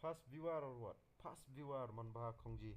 Pass viewer or what? Pass viewer man bah khongji.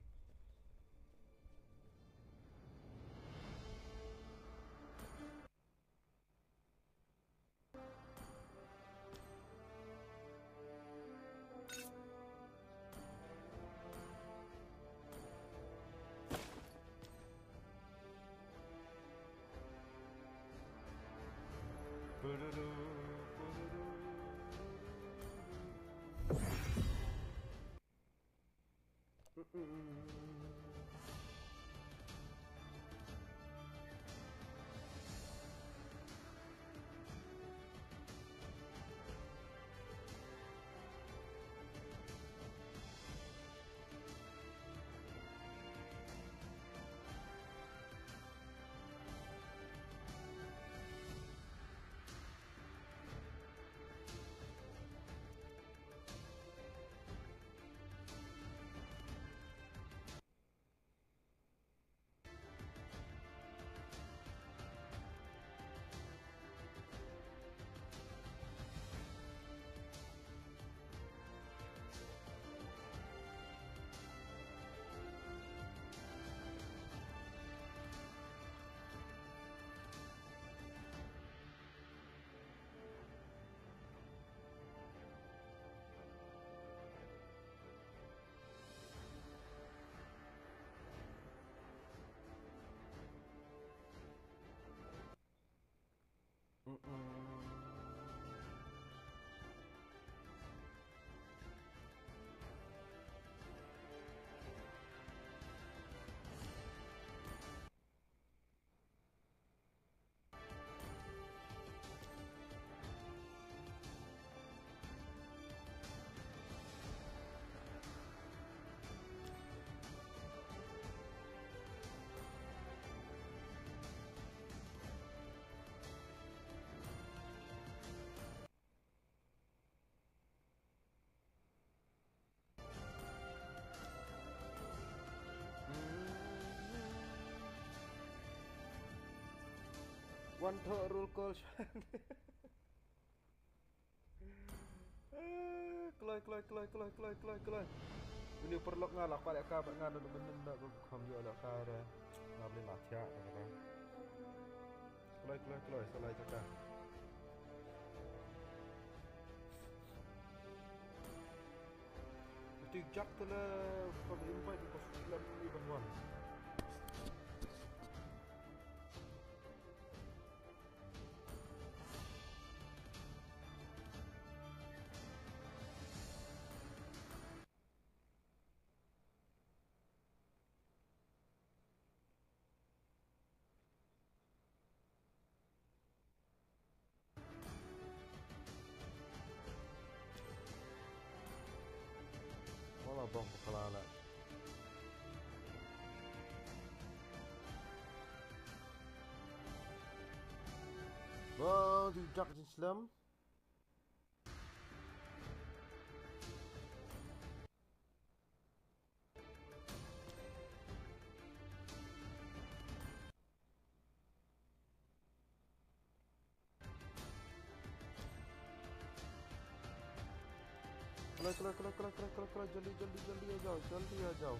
One thought rule call. Keloi. Ini perlu ngalah pada kabar ngadu bener nak kom yo la kara. Ngam lah tia kan. Keloi selai cakap. Mesti jak tu lah kalau invite di pos film ni bantuan. Wala bang kalala. Wah, di jak Islam. Keloi, jल्दी आ जाओ.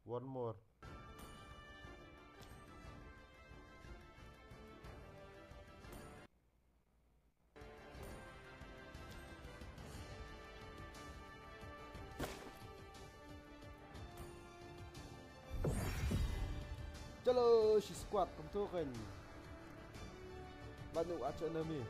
One more. Chalo, she squad kumtukin. Banu acha enemy.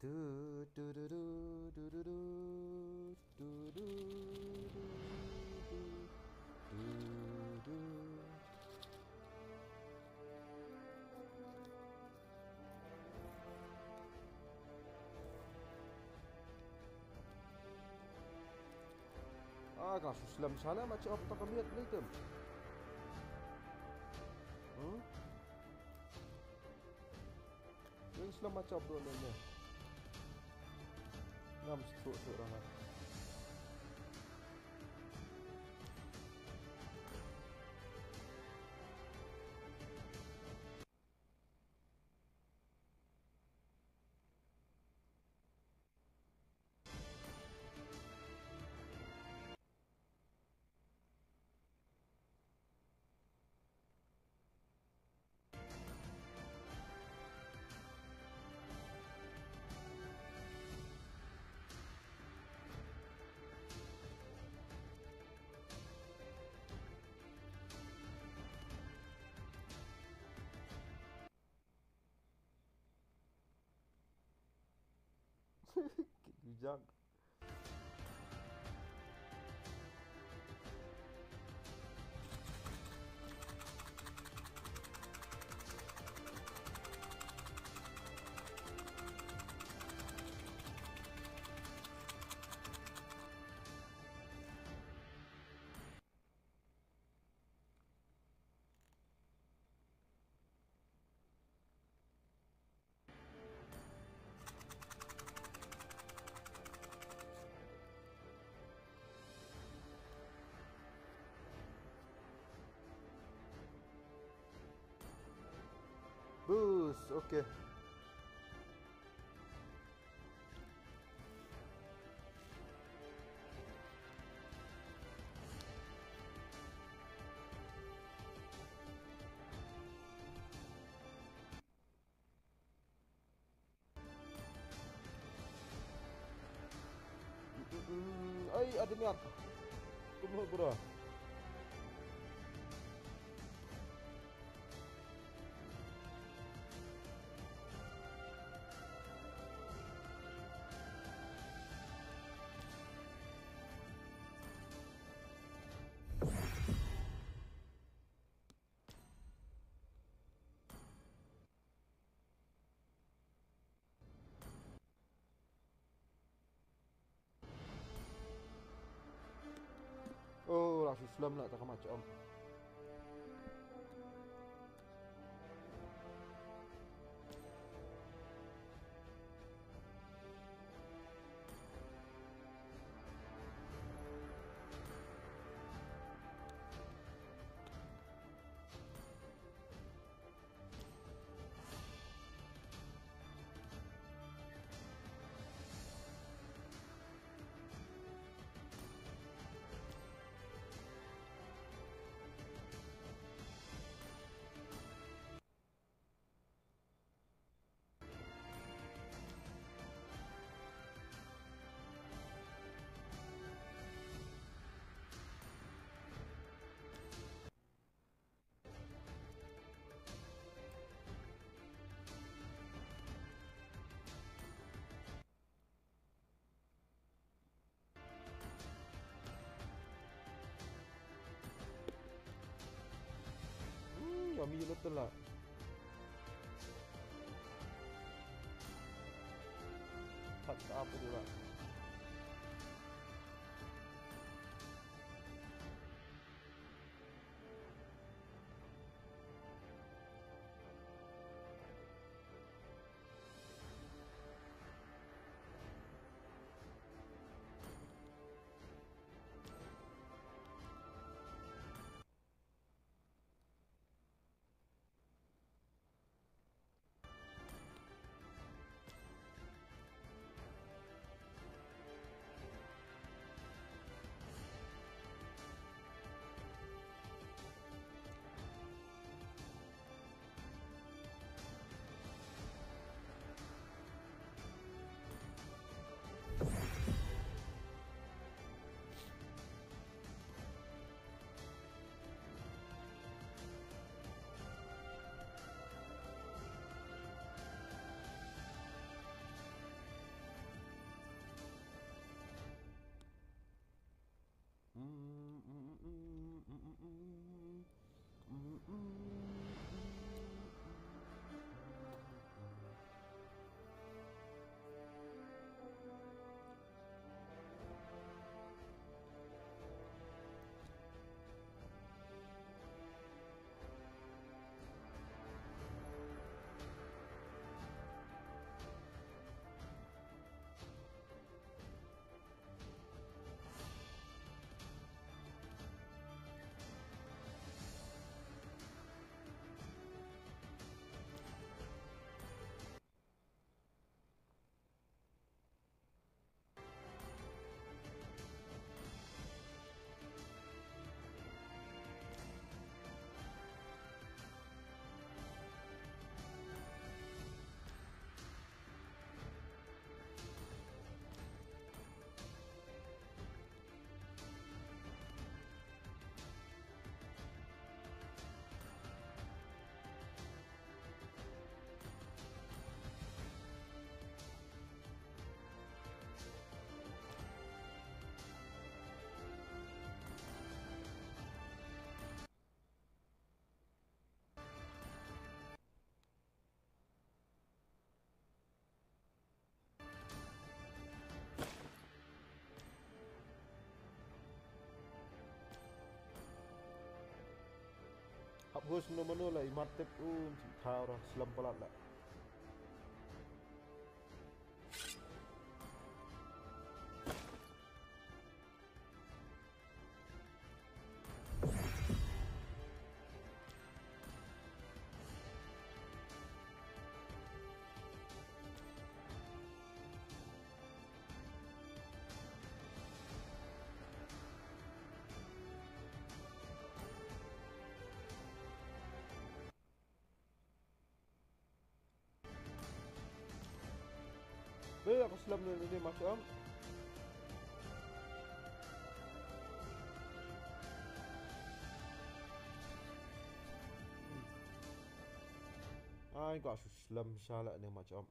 Do do do do do do do. Agak susah sana macam apa tak kami ni tu. Yang Islam macam apa ni? Ngam susu orang. Bijak. Bus, okey. Ay, ada ni. Tunggu bro. Oh, langsung Islam lah tak macam. Yummy betul lah. Tak apa tu lah. Hapus menu lah imatep thao ra slam palat la. Aku slam ni macam ai got slam salah ni macam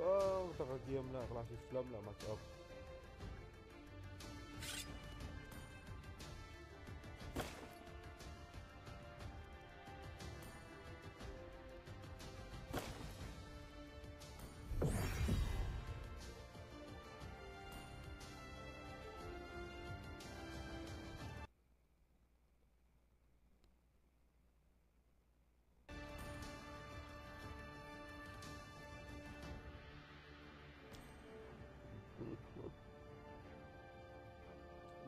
oh tak diam lah kelas Islam lah macam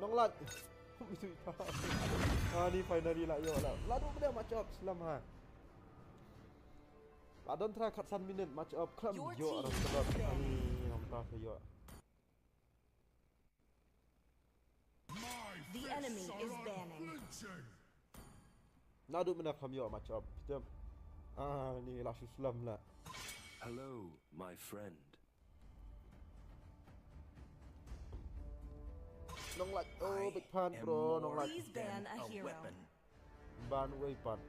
nong lat itu ni finally lah yo lah ladu benda macam Islam ha ladon tra kat 1 minit macam klam yo orang sebab ni nampak yo The enemy is banning. ladu benda klam yo macam kita ni lah Islam lah. Hello, my friend. Nong lat big pan bro nong lat Please ban a hero. ban way pan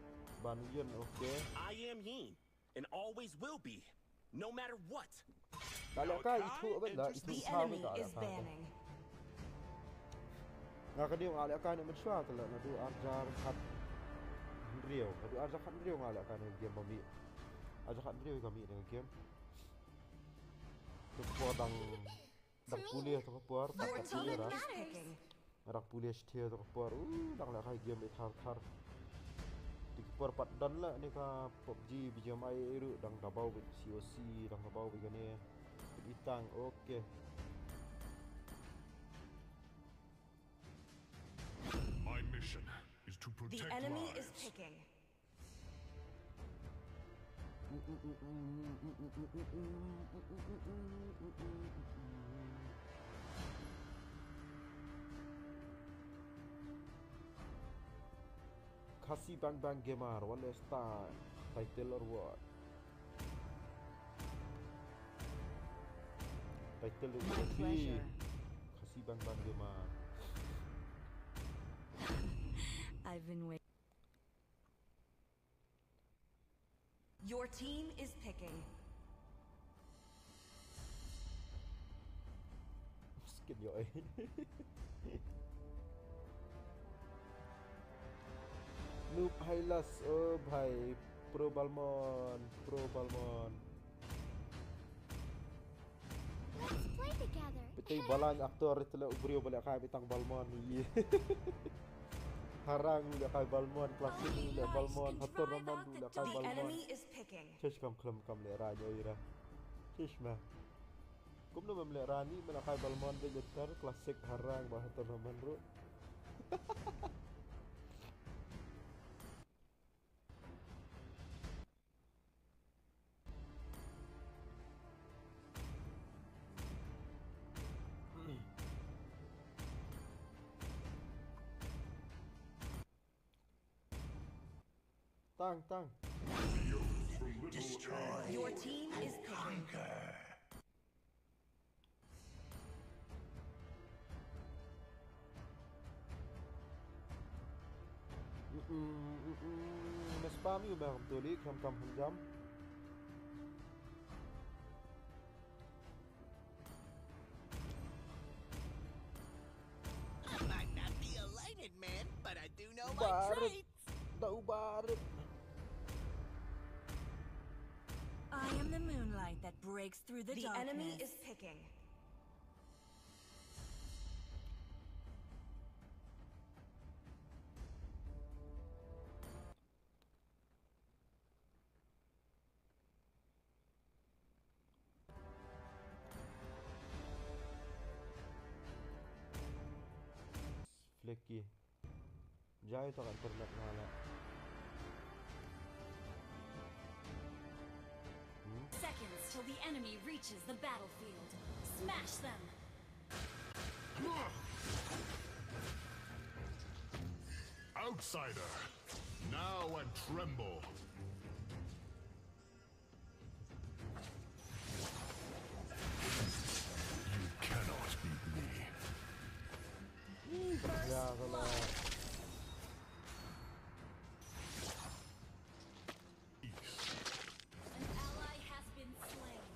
ban yen okay I am he, and always will be, no matter what. kalau ka itu benda itu The sao enemy benda is banning. ngak dia ngale ka ni mensua tu lah nadu ajar khat rio nadu ajar khat rio ngale ka ni game bami ajar khat rio kami dengan game tu podang dak kuliah tu keluar tak Your team kuliah is picking. rak kuliah setia tu keluar dang la kai game thar thar di keluar pat dan lah ni ka PUBG BGMI iru dang dabau be COC dang dabau be gani itang okey My mission is to The protect enemy lives. is picking. Kasih bang gamer wala star title or what title lu My pleasure. kasih bang gamer I've been waiting. Your team is picking. skin yo eh Noob Hylas oh bhai Pro Balmon Let's play together. Betul balang aktor itu lah ubrio balik kai bitang Balmon ni harang udah kai Balmon klasik udah Balmon hatur naman udah kai The Balmon enemy is picking. Chesh kam le raja ira chesh mah kum no memle rani mena kai Balmon be jetar klasik harang bah hatur naman ru Tăng. Your team is picking. Mà spam như mà từ lý cầm hình dám. I might not be a lighted man, but I do know my Barit. traits. Daw barit. I am the moonlight that breaks through the darkness. The enemy is picking. Flecky. Jaya tak internet ngala. Seconds till the enemy reaches the battlefield. Smash them! Outsider, now and tremble. You cannot beat me. Ya salah. An ally has been slain.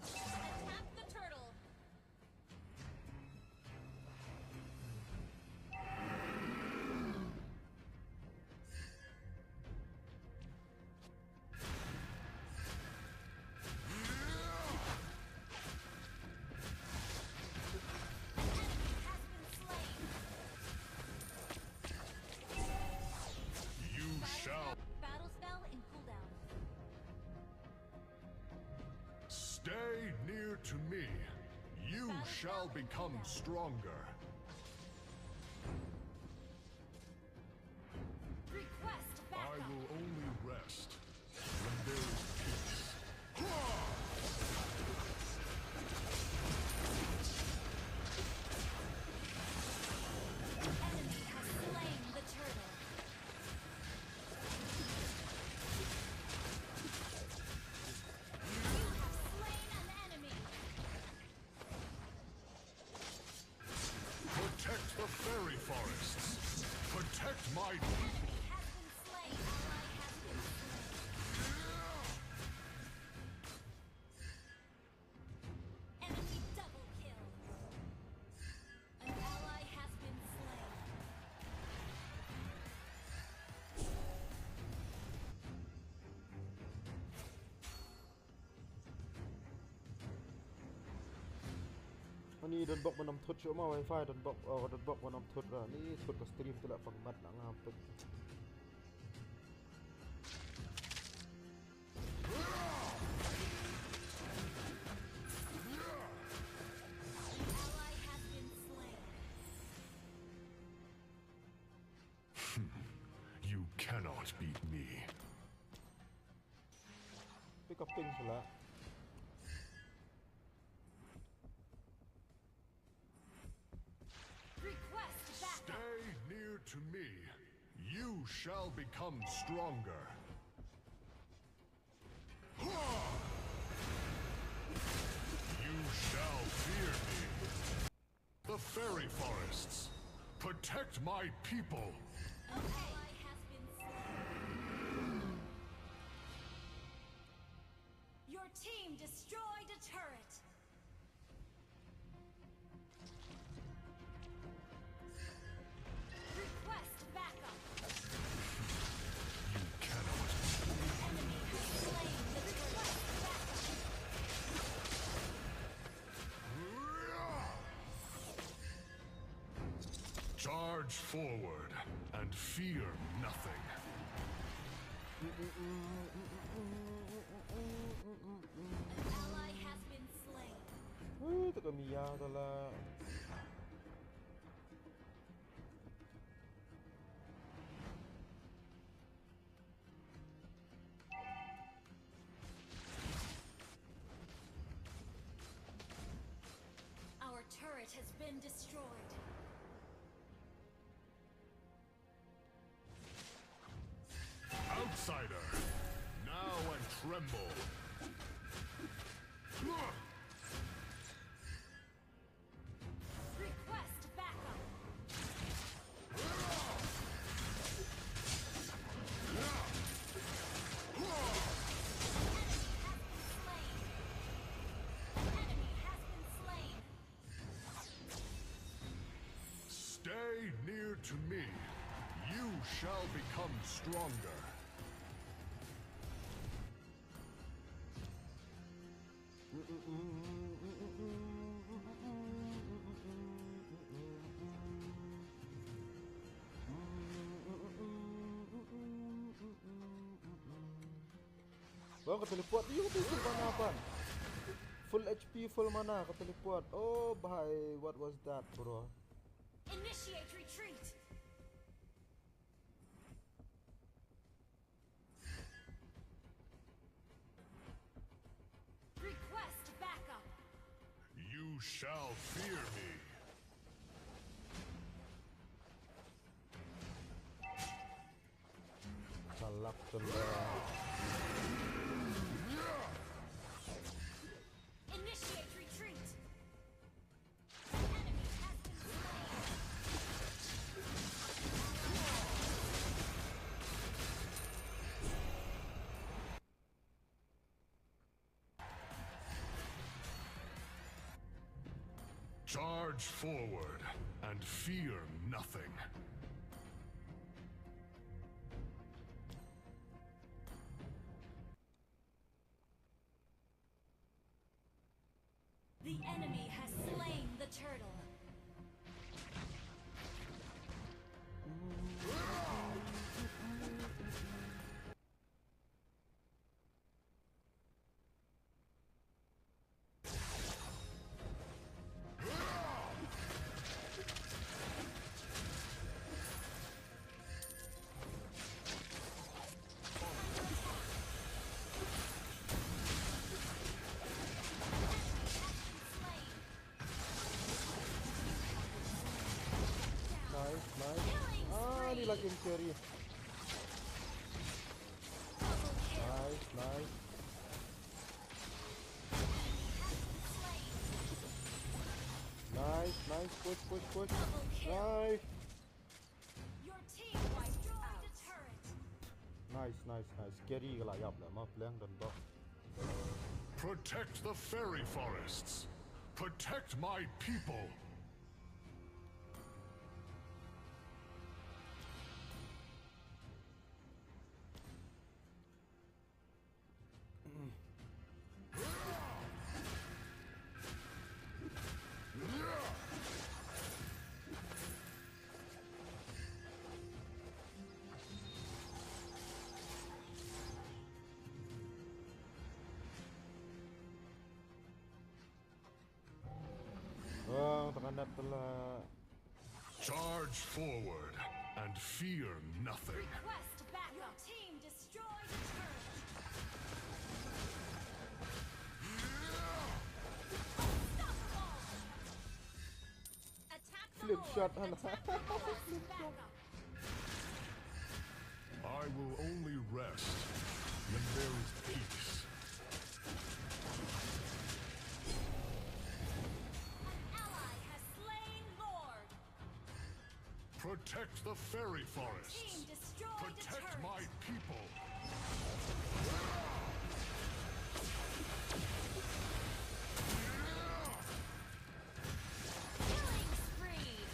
Attack the turtle! Enemy has been slain. You shall Battle spell in cooldown. stay near to me. You shall become stronger. Request I backup. will only rest when there is peace. Enemy has slain the turtle. You have slain an enemy. Protect the fairy forests. Protect my Enemy has been slain. Ally has been slain. Enemy double kill. An ally has been slain. Anh đi đơn bọc mà nằm thuật chỗ mà wifi đơn bọc mà nằm thuật ra. Ni thuật cái stream tu lah pengmat nak ngapet. Ally has been slain. You cannot beat me. Pick up ping sila. Request backup. Stay near to me. You shall become stronger. You shall fear me. The fairy forests. Protect my people. Ally has been slain. Your team destroyed a turret. Request backup. You cannot. Enemy has slain the turret. Charge forward and fear nothing. An ally has been slain. Wih, tu Mia salah. turret has been destroyed. Outsider, now and tremble. Request backup. Enemy has been slain. Stay near to me. You shall become stronger. Bang, keteleport dia tu full mana apa? Full HP, full mana, keteleport. Oh, bhai, what was that, bro? Initiate retreat. Request backup. You shall fear me. Salak telah. Initiate retreat. Enemy has been slain. Charge forward and fear nothing. The enemy has slain the turtle. Nice, nice. Ah, ni lagi yang carry. Nice, nice. Nice, nice. Push, push, push. Nice. Your team destroyed the turret. Nice, nice, nice. Carry ka lah, yap lah. Ma playang dan dog. Protect the fairy forests. Protect my people. Bang, terhadap telah. Charge forward and fear nothing. Request backup. Your team destroyed the turret. Unstoppable. Attack the Flip Lord. shot, Attack the Lord. Backup. I will only rest when there is peace. An ally has slain Lord. Protect the fairy Team forests. destroyed the Protect turret. my people. Killing spree.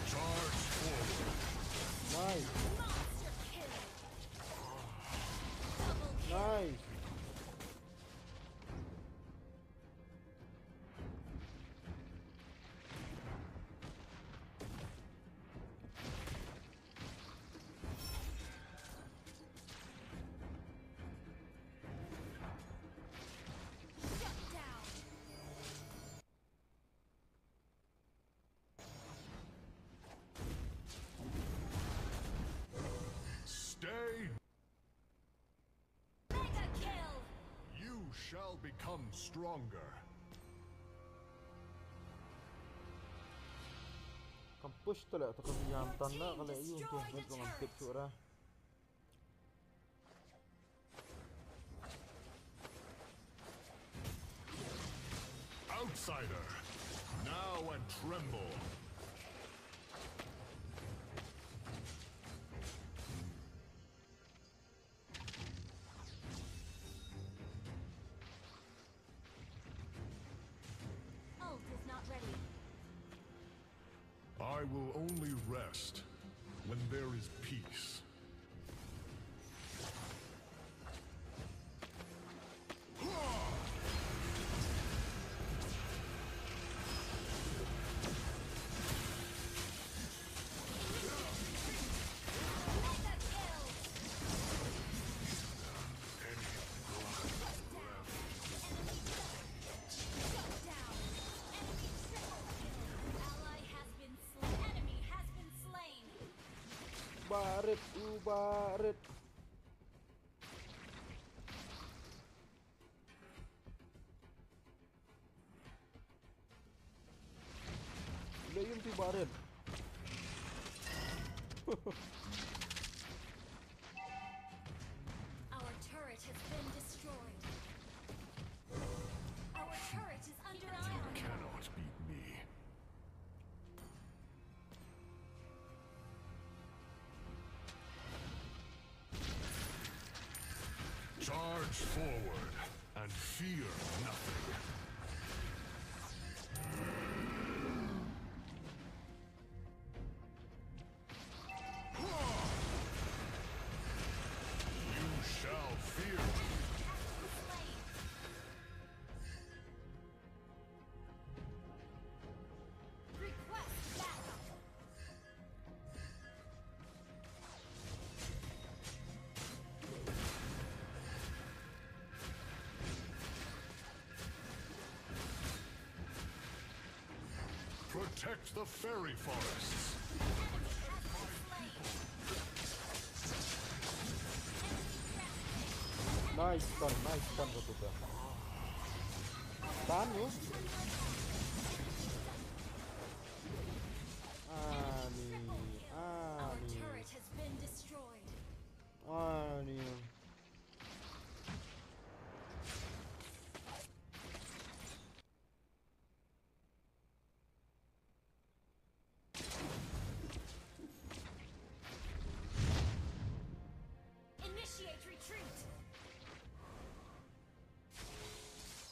Charge forward. Nice, Monster kill. Double kill. nice. shall become stronger. Kam push tu lah, tak kami yang tan lah kalau you tu nak dengan tip tu dah. Outsider, now and tremble. Ult is not ready. I will only rest when there is peace. Mega kill. Shut down. Enemy triple kill. Ally has been slain. Enemy has been slain. Barit, barit. Layun ti barit. Our turret has been destroyed. Our turret is under attack. Cannot beat me. Charge forward and fear nothing. You shall fear. Slain. Request backup. Protect the fairy forests. Enemy has been slain. Nice stun kau tu dah. Stun you. Our turret has been destroyed. Ani. Initiate retreat.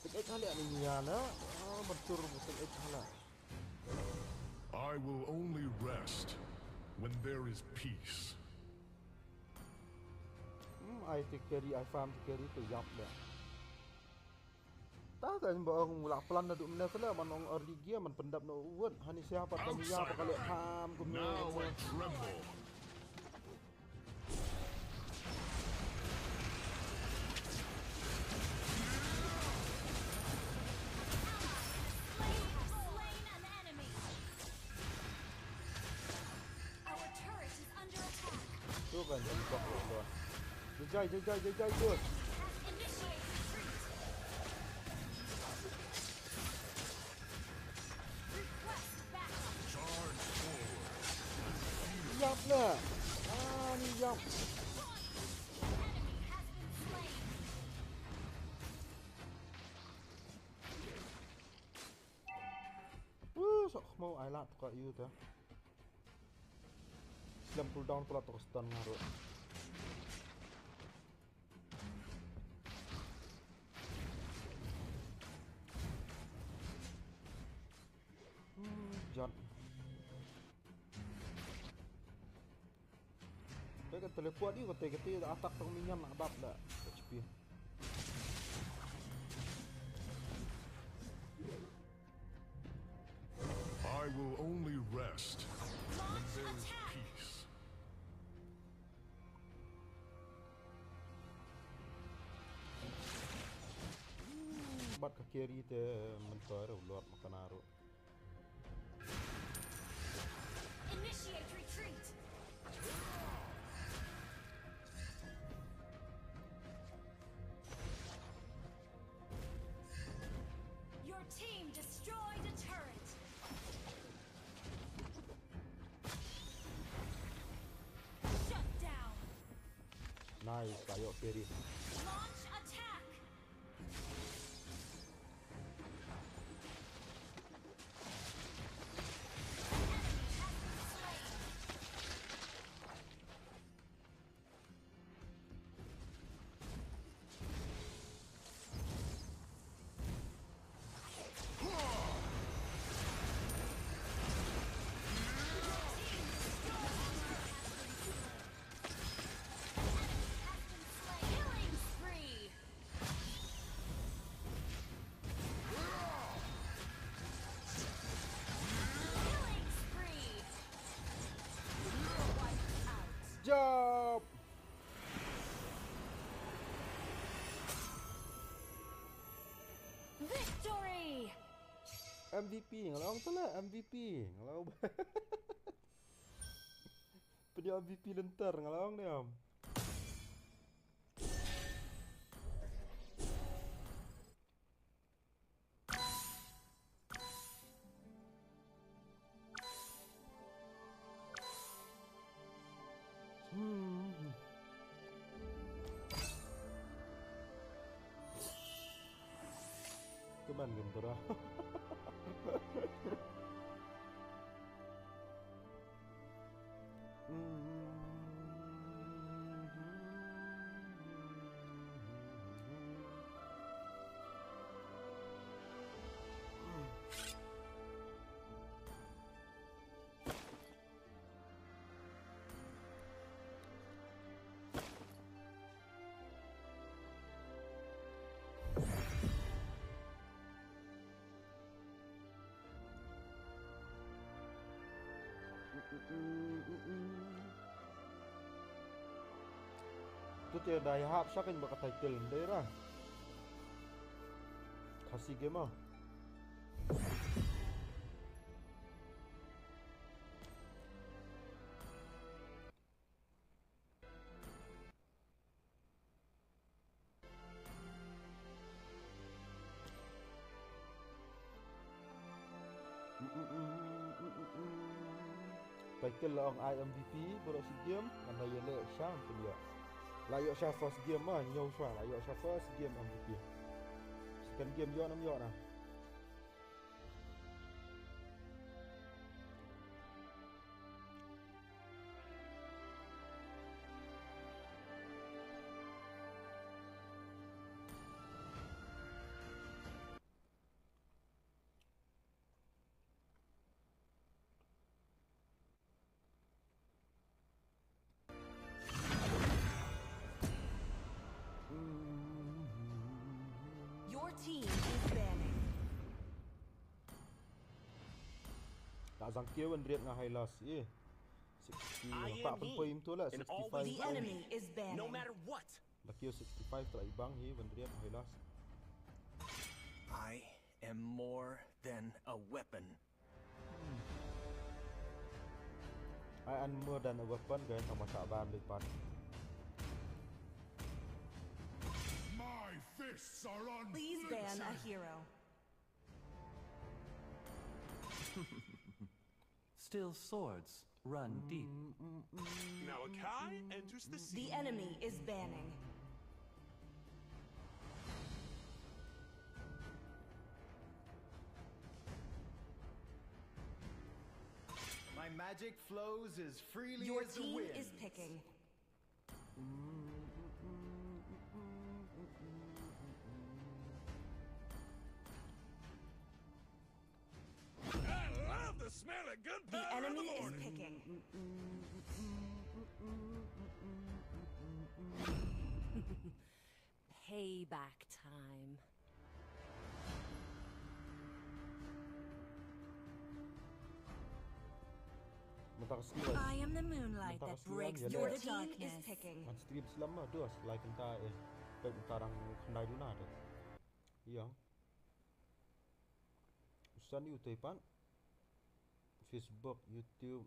Tekek kali ni Yana. Betul tekek kali. I will only rest when there is peace. I take carry, I farm to carry tu yap dah. Tak kan bawa mulak pelan dah duk mana kena manong early game man pendap no uat. Hani siapa kami ya apa kali ham Now kumno. and tremble. Slain an enemy. Our turret is under attack. Tu kan jadi kau tu. Jai tu. Initiate retreat. Request backup. Charge forward. Yap lah. Ni yap. Enemy has been slain. Sok mau I lah tu kat you tu. Slam cooldown pula tu stun ngaruh. Jat. Dia teleport dia kata atak tang minyak nak bab dah. HP. I will only rest when Launch there is attack. peace. Bat ka carry te mentor ulot makan aru. Initiate retreat. Nice, tayo carry. Launch attack. Killing spree. Killing spree. Wiped out. Jump! Victory. MVP ngalong tu lah MVP ngalong. Punya MVP lentar ngalong dia. Keman gentera. Tu tiada daya hap siya kan baka title hindi ra. Kasih game ah. Title lah ang IMVP budak si game anda yele syam pun dia. Layak syah first game ah nyau syah layak syah first game MVP. Second game yo nam yo nah. Your team is banning. Tak sangka pun Driat dengan Hylas. 60 I nampak am pun he, poin tu lah and 65 always The will be. enemy is banning. No matter what. Laki 65 telah ibang he Driat dengan Hylas. I am more than a weapon. I am more than a weapon guys sama Syaban depan. My fists are Please ban a unflinching. hero. Still swords run deep. Malachi enters the The scene. enemy is banning. My magic flows as freely Your as the team wind. is picking. I love the smell of The gunpowder in the enemy is morning. picking. Payback time. Mentang skill I am the moonlight that Mentang breaks skill through dia the team is picking. Man stream selama tu selain kita baik mentarang kendai duna tu. Iya. Usan ni utai pan. Facebook, YouTube.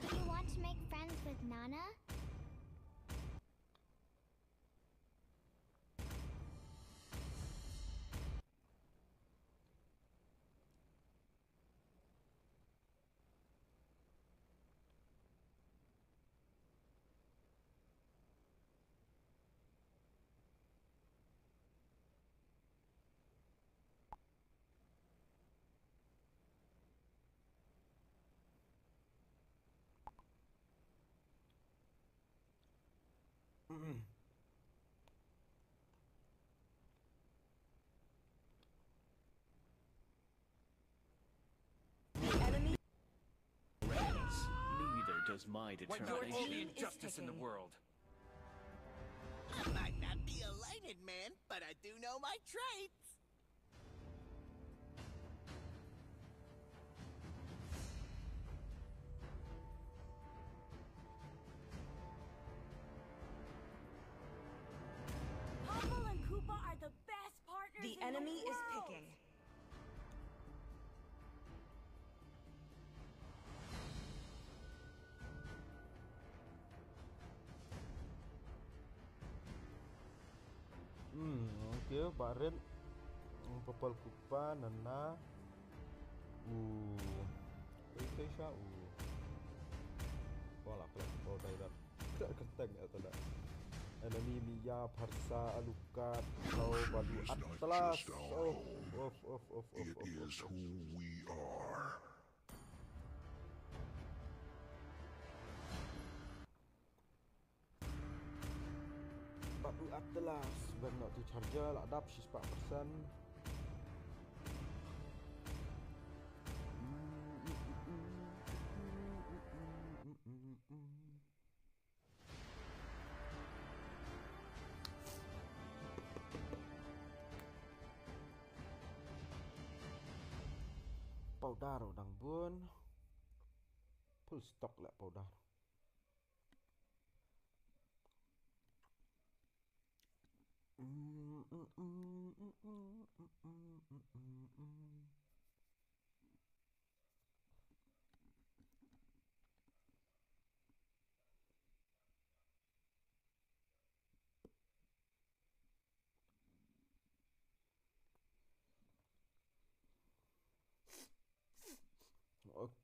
Do you want to make friends with Nana? Enemy. Neither does my Your determination. team is Justice in the picking. world. I might not be a lighted man, but I do know my traits. Popple and Koopa are the best partners The in enemy the is world. picking. Okay, Baren, Popol Kupa, Nana, Keisha, Wala pala, Dairat. Keteng atau tak? Enemy Mia, Parsa, Alucard, Kau Balu Atlas. It is who we are. Batu Atlas, when not to charger, adapt she's 4%. Powder udang bun. Full stock lah powder.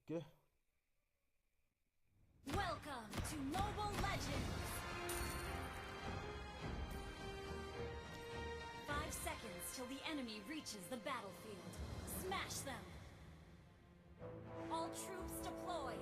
Okay. Welcome to Mobile Legends! 5 seconds till the enemy reaches the battlefield. Smash them! All troops deployed!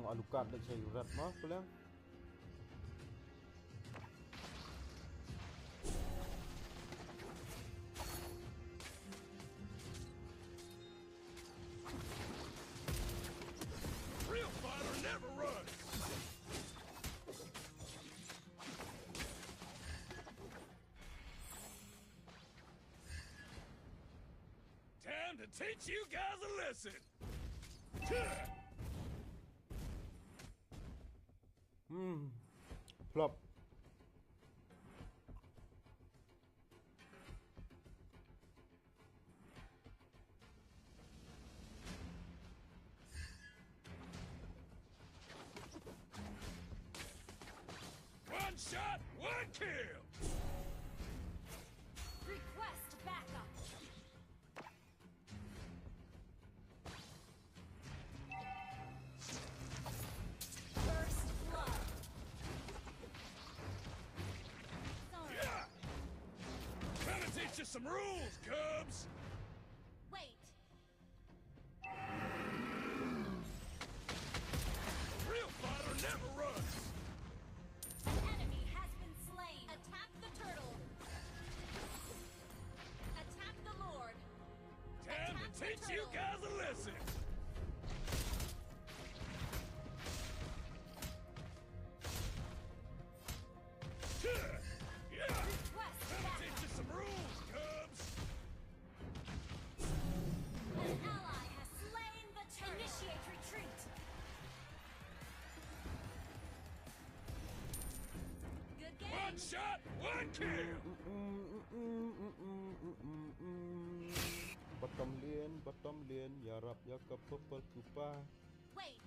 Alucard dah saya urat mah pulang. Real fighter never runs. Time to teach you guys a lesson. Flop. One shot, one kill. Request backup! First blood! Sorry. Yeah. Gonna teach you some rules, Cubs. Wait! Real fighter never runs. Enemy has been slain! Attack the turtle! Attack the lord! Time to teach you guys a lesson. Yeah. Request Gonna teach backup! you some rules, Cubs. An ally has slain the turtle! Initiate retreat! Good game! One shot, one kill. Bottom lane, Yarap Yakap Popol Kupa. Wait!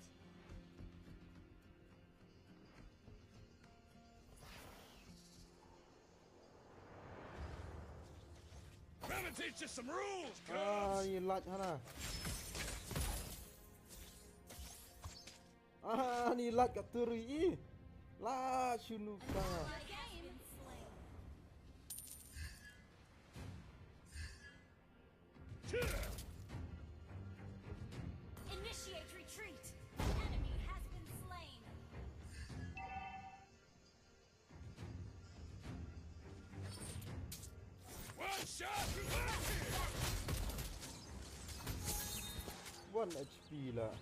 gonna teach you some rules, Ni lat hana. Ni lat kat turi. La shunu ka. Initiate retreat. Enemy has been slain. One shot, one kill. 1 HP lah.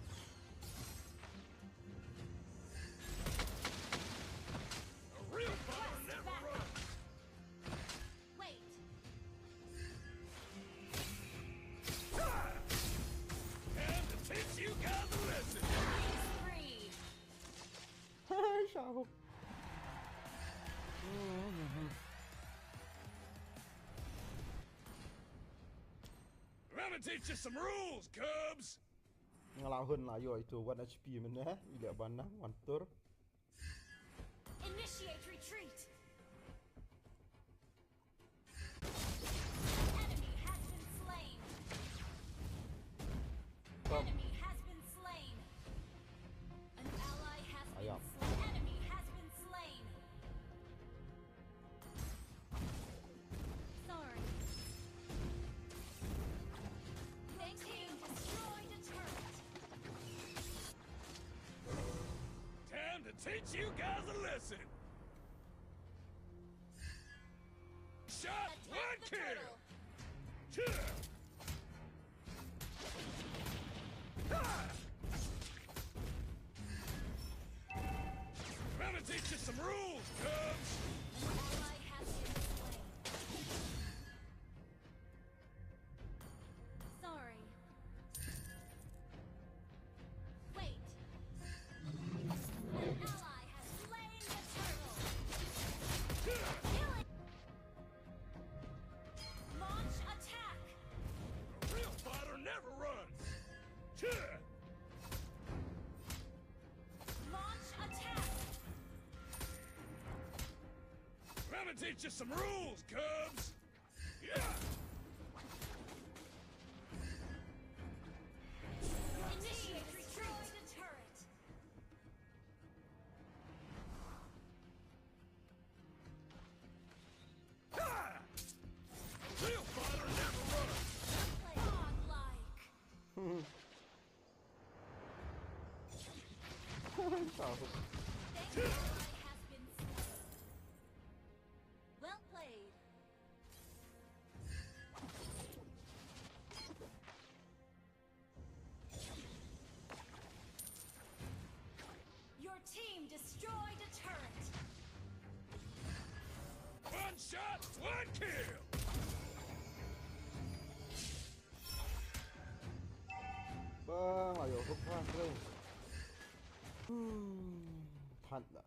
A real fighter never runs. Wait. Time to teach you guys a lesson. Free. Sao? I'm gonna teach you some rules, Cubs. Ngalahun lah yo itu 1 HP mana? Ilak banang 1 tur. Initiate retreat. Enemy has been slain. Come. Enemy has been slain. An ally has been Ayam. slain. Enemy has been slain. Sorry. Your team destroyed a turret. Time to teach you guys a lesson. Shot, Attack one the kill. turtle. I'm gonna teach you some rules, Cubs. An ally has been slain. Sorry. Wait. An ally has slain the turtle. Kill it. Launch attack. A real fighter never runs. Launch attack. I'm gonna teach you some rules, Cubs. Yeah. Initiate retreat. The turret. Real fighter never runs. Godlike. Sao? Their ally has been slain. Well played. Your team destroyed a turret. One shot, one kill. Bang, ayo hukah kau. Tan lah.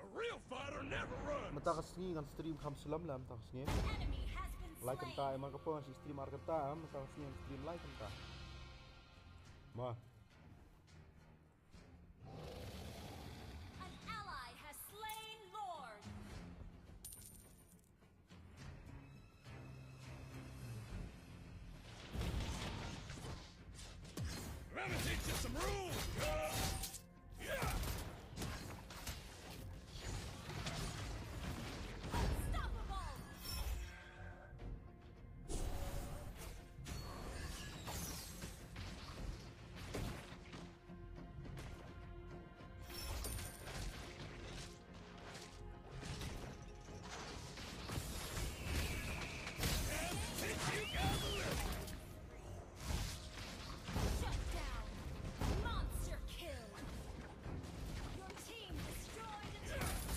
A real fighter never runs. Mata kesini dengan stream kam selam lah mata kesini. Enemy has been Like slain. kenta emang apa si stream ar kenta mata kesini yang stream like kenta. Mah. An ally has slain Lord. I'm gonna teach you some rules, Cubs. Yeah. Unstoppable. Teach you guys a lesson. Shut down. Monster kill. Your team destroyed a turret.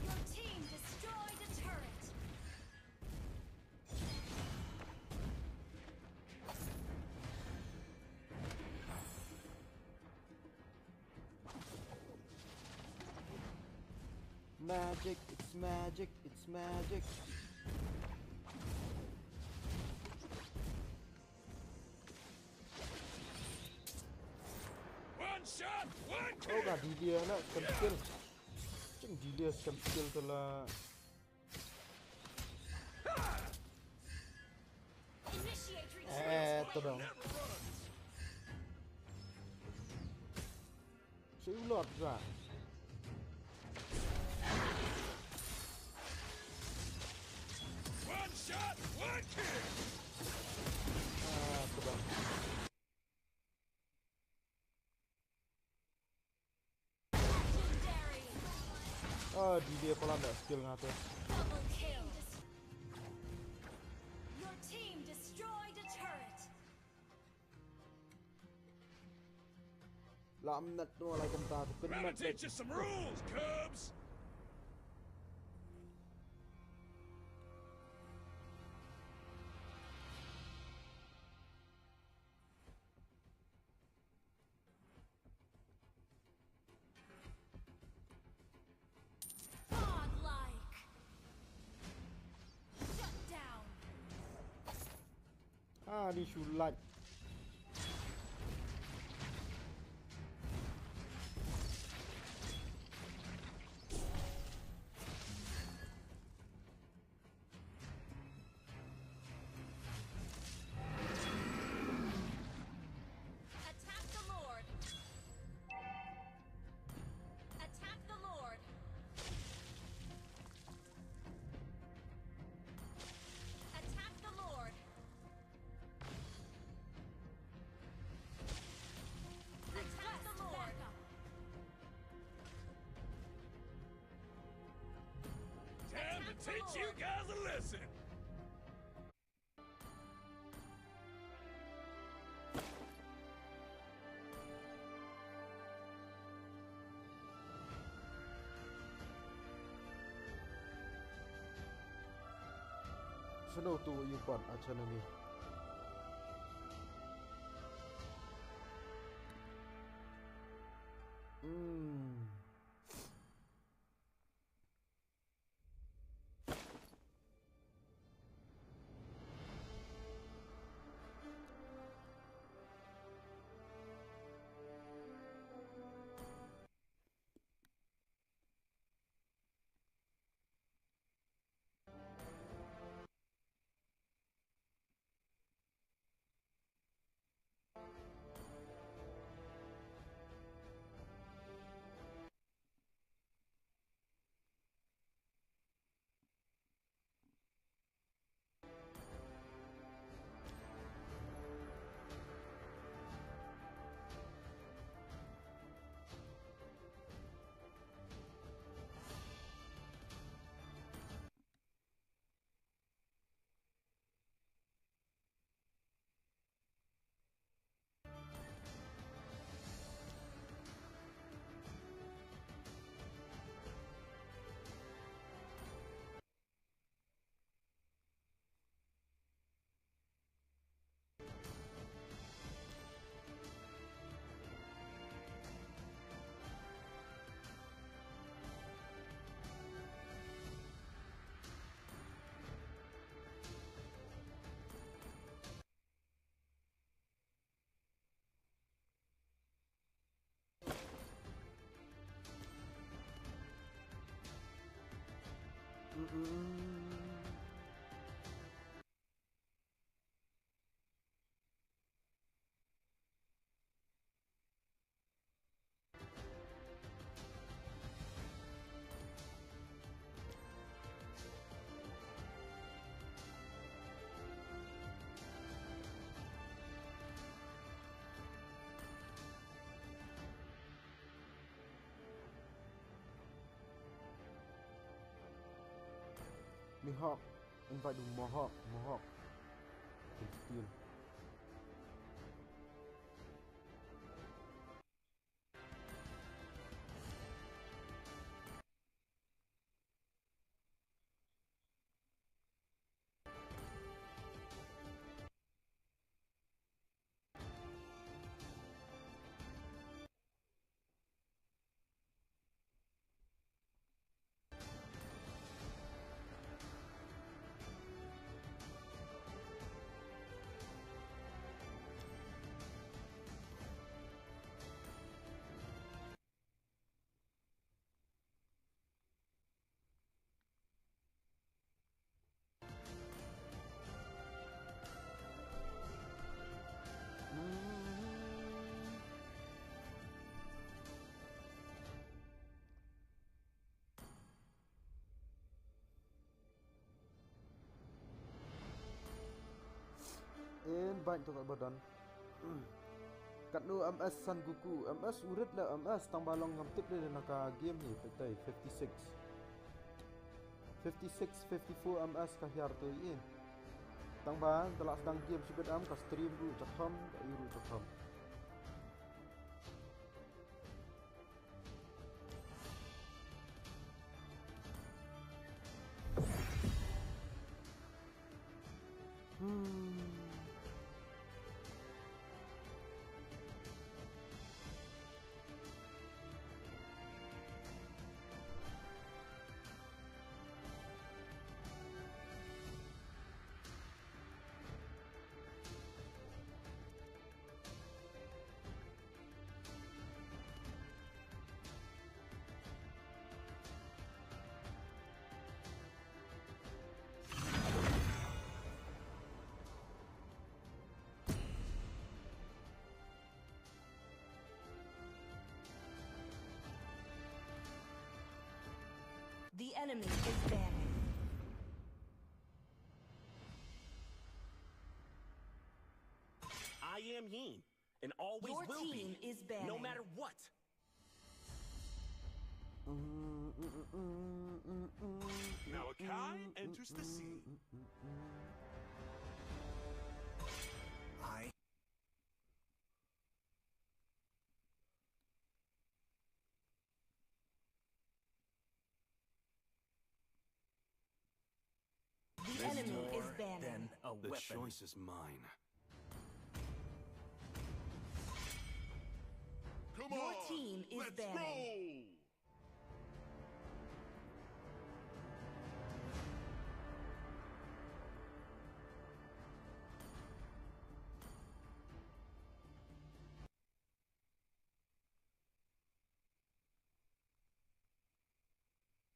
Your team destroyed a turret. Magic, it's magic, it's magic. One shot, one Oh, kill. dah di dia nak kecil. Macam gila scam skill tu lah. Initiate retreat. Tu dong. Saya ular juga. One shot, one kill. Tu dong. Legendary. Dia pula nak skill ngata. Double kill. Your team destroyed a turret. Lamnat tu alai kenta tu Gotta penat. teach you some rules, Cubs. Godlike. Shut down. Ni sulat. Attack the Lord. Attack the Lord. Attack the Lord. Attack the Lord. Time to teach you guys a lesson. Seno tu yupan aja nami. Mihawk, invite the Mohawk. Steal. banyak tu kat badan. Kat nu MS San Goku, MS urit lah MS tang balong ngam tip le nak game ni petai 56. 56 54 MS ka hiar tu ye. Tang ba telak sedang game sibet am ka stream du cakham ka iru cakham. The enemy is banning. I am Yin, and always Your will team be. is banning. No matter what. Malachi enters the scene. I The enemy is banning. than a The weapon. choice is mine. Come Your on, team is let's banning. roll.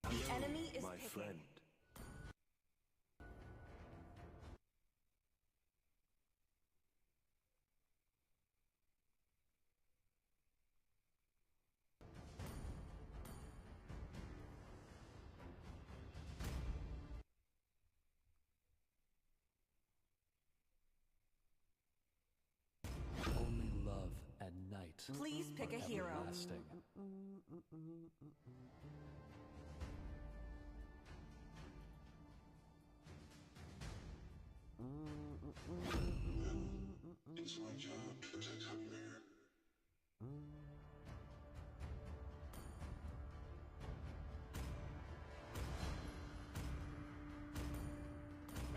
The enemy is My picking. friend. Only love and night. Please pick a hero. Everlasting. It's my job to protect Hubner.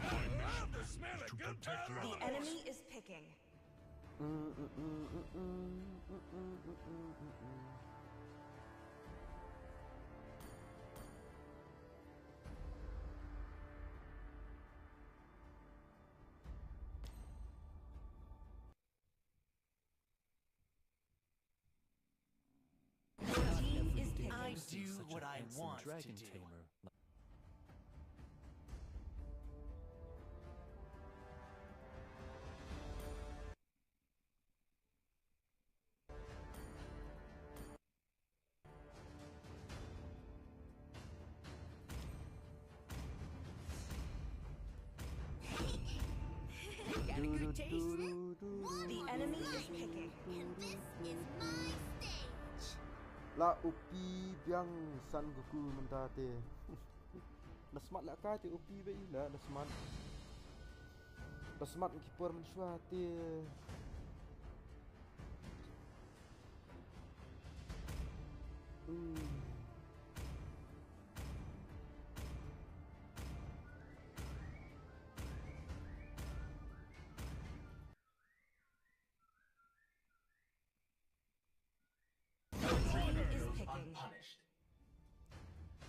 I love the smell of To good protect burgers. The enemy is picking. Your team is picking. I See do such what a I handsome want to dragon do. tamer. Got a good taste. The enemy is picking. And this is my stage. La upi biang San Goku mentate. Na smart la ka te upi be ila na smart. Na smart keeper men suate.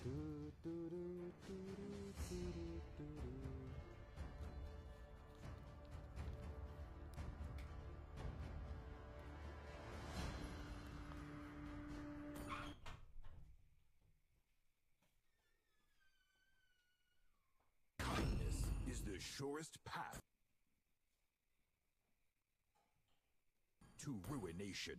Your team is picking. Kindness is the surest path to ruination.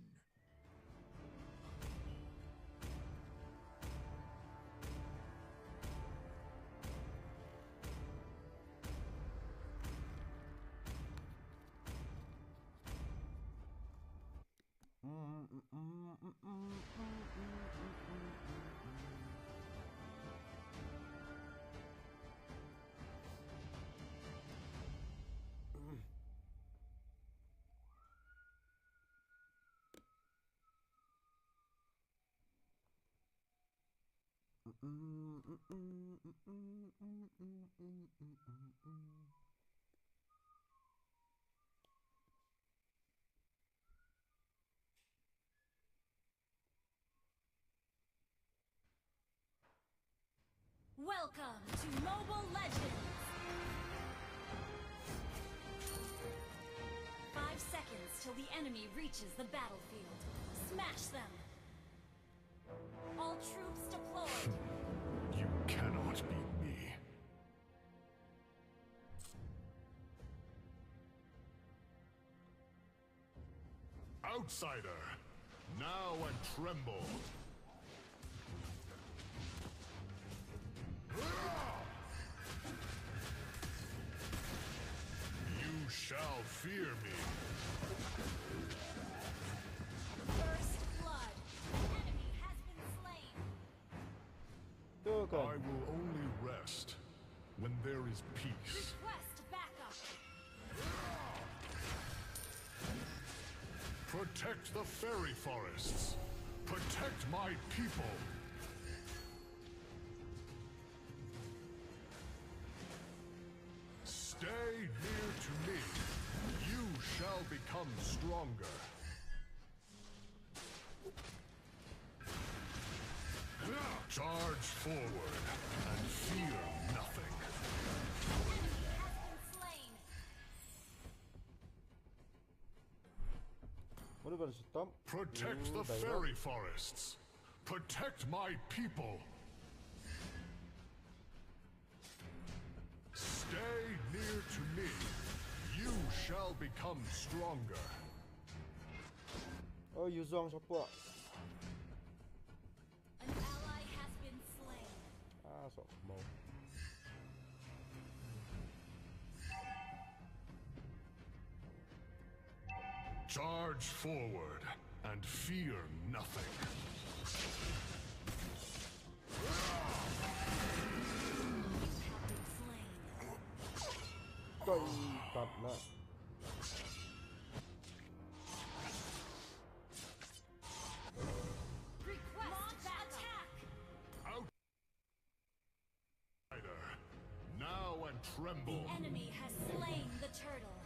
Welcome to Mobile Legends! 5 seconds till the enemy reaches the battlefield. Smash them! All troops deployed! You cannot beat me. Outsider, now and tremble. You shall fear me. First blood! An enemy has been slain! Tuh I kan. will only rest when there is peace. Request backup! Protect the fairy forests. Protect my people. Stay near to me. You shall become stronger. Charge forward and fear nothing. Enemy has been slain! Mana baru stop? Protect the baiklah. fairy forests. Protect my people. Stay near to me. You shall become stronger. Oh, Yuzong siapa? An ally has been slain. Ah, sok mau. Charge forward and fear nothing. Slain. Kau tak nak. Request attack! Outsider, now and tremble. The enemy has slain the turtle.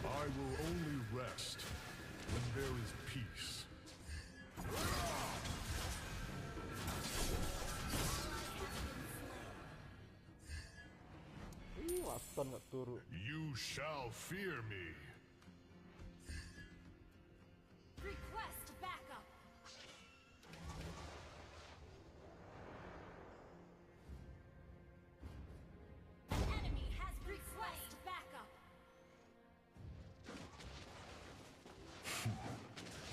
I will only rest when there is peace. Aston nak turun. You shall fear me. Request backup! An enemy has been request backup!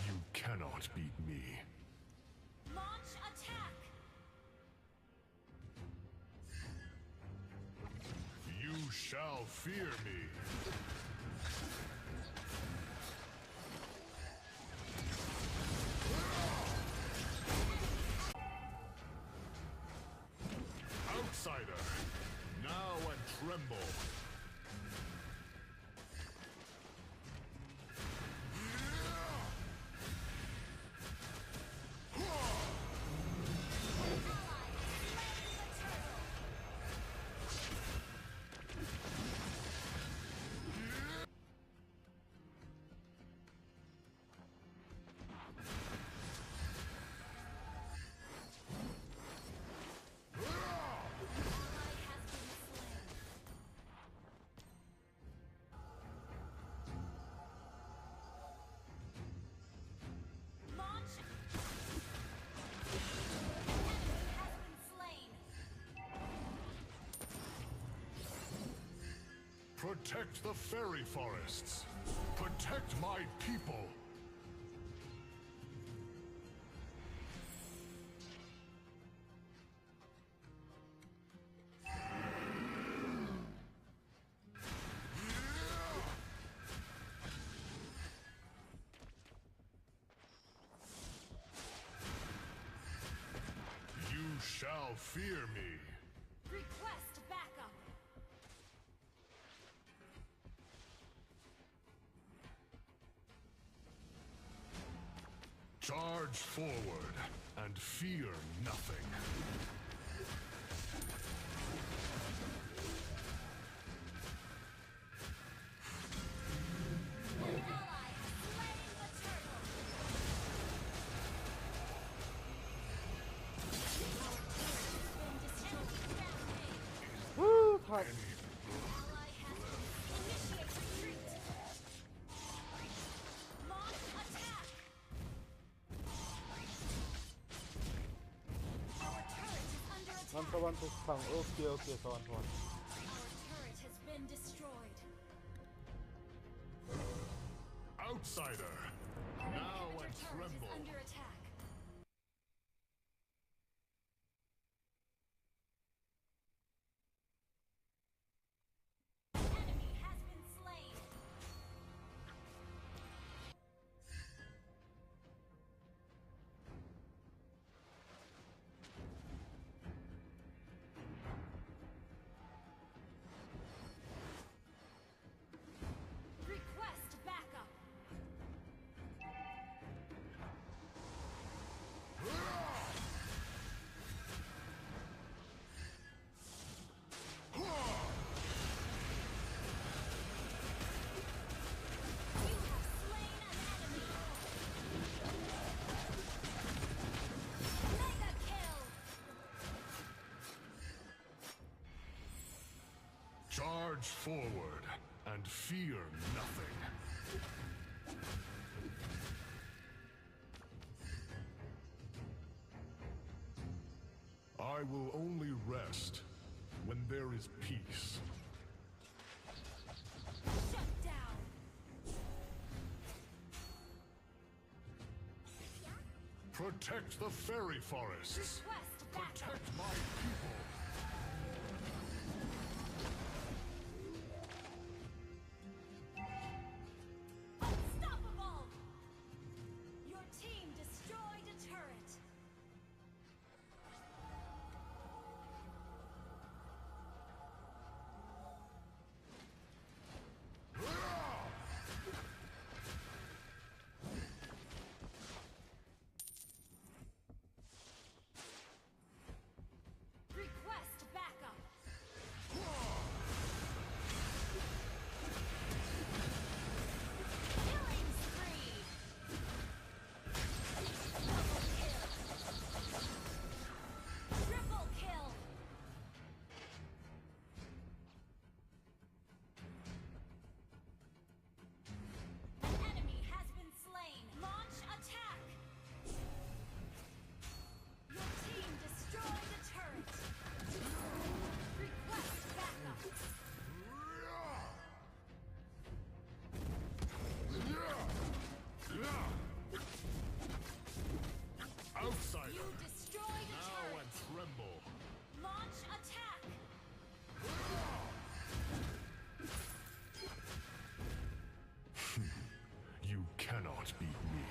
You cannot beat me. Launch attack! You shall fear me. Outsider, now and tremble. Ally has been slain. Launch! Enemy has been slain. Protect the fairy forests. Protect my people. You shall fear me. Request backup! Charge forward and fear nothing. Woo! Hot. One for one to come. Okay, okay, so one for one. Our turret has been destroyed. Outsider, now and tremble. Under attack. Enemy has been slain. Request backup. You have slain an enemy. Mega kill. Charge forward and fear nothing. I will only rest when there is peace. Shut down. Protect the fairy forests. Request backup. Protect my people. Unstoppable. Your team destroyed a turret. Request backup. Killing spree. Double kill. Triple kill. An enemy has been slain. Launch attack. Your team destroyed a turret. Request backup. Outsider, You destroyed a now turret. and tremble. Launch attack. You cannot beat me.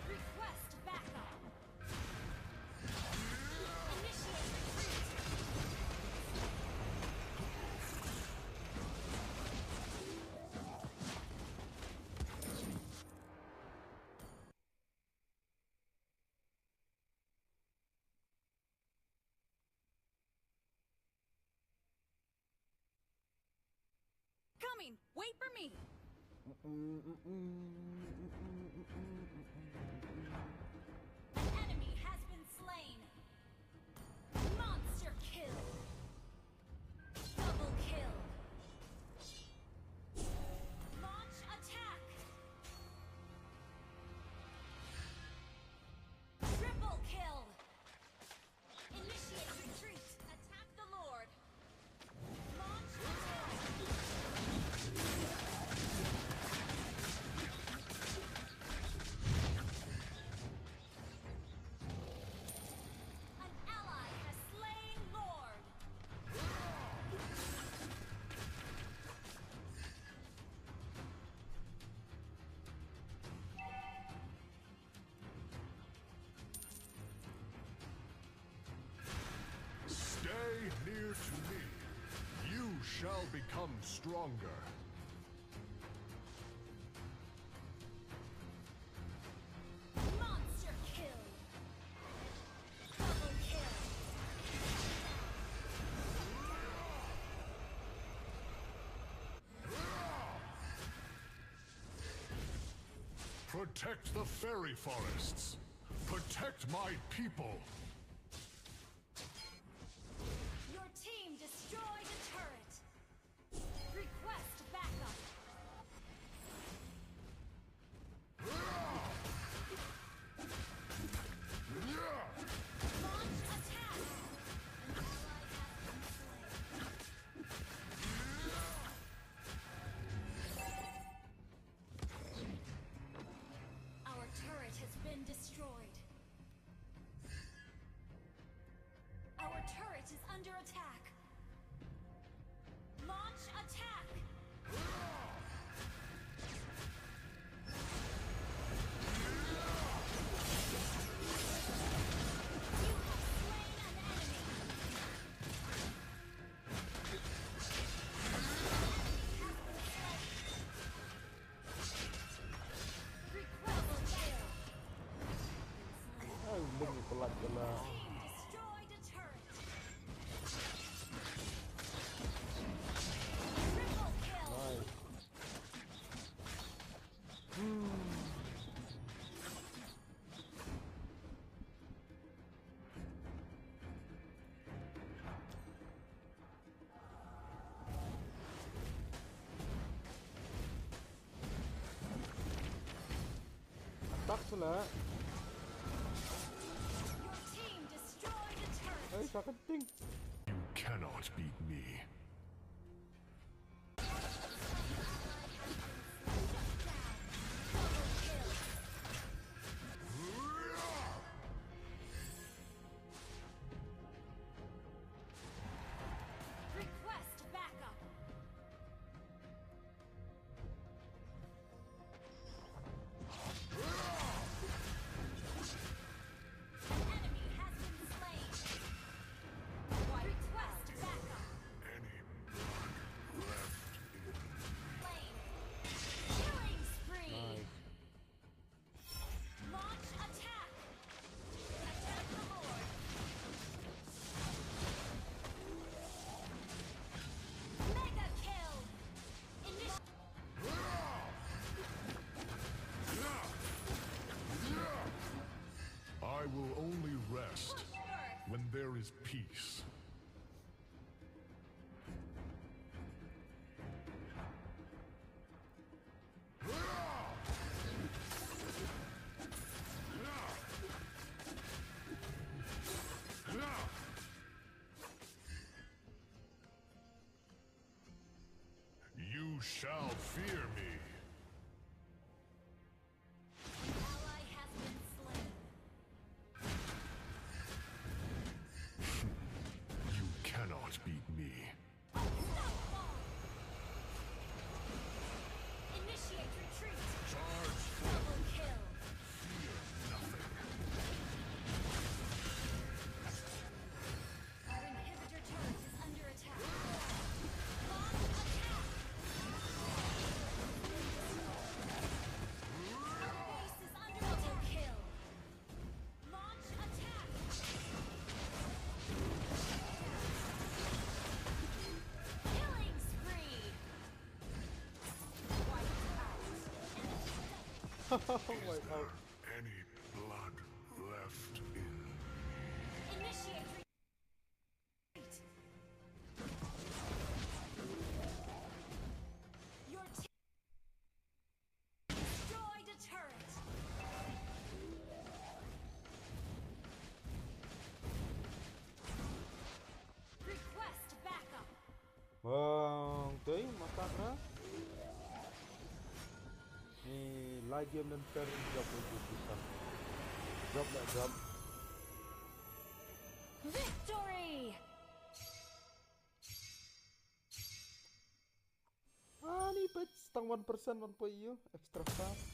Request backup. Initiate retreat. Coming. Wait for me. An enemy has been slain. Monster kill. Double kill. Launch attack. Triple kill. Initiate retreat. Attack the Lord. Launch attack. An ally has slain Lord. Stay near to me. You shall become stronger. Protect the fairy forests. Protect my people. Your team destroyed a turret. Request backup. Launch attack. An ally has been slain. Our turret has been destroyed. Our turret is under attack. Launch attack. You have slain an enemy. Request fail. Ay, lagi pelat kena. Team destroyed a turret. Triple kill. Nice. Tak sila. Your team destroyed a turret. Ay, sakenting. You cannot beat me. Request backup. An enemy has been slain. Request backup. Any blood left in Slain. Killing spree. Nice. Launch attack. Attack the Lord. Mega kill. I will only rest when there is peace. You shall fear me. Ally has been slain. You cannot beat me. Unstoppable. Initiate retreat. Charge. Double kill. Fear nothing. Our inhibitor turret is under attack. Launch attack. Our base is under double kill. Launch attack. Killing spree. Wiped out. Wipe out. Any blood left in Initiate retreat. Your team destroyed a turret. Request backup. Bang, tuh masak na. Ni lagi mentor job itu bisa. Job lah job. Victory! Ah, ni patch stang 1% 1.0 extra fast.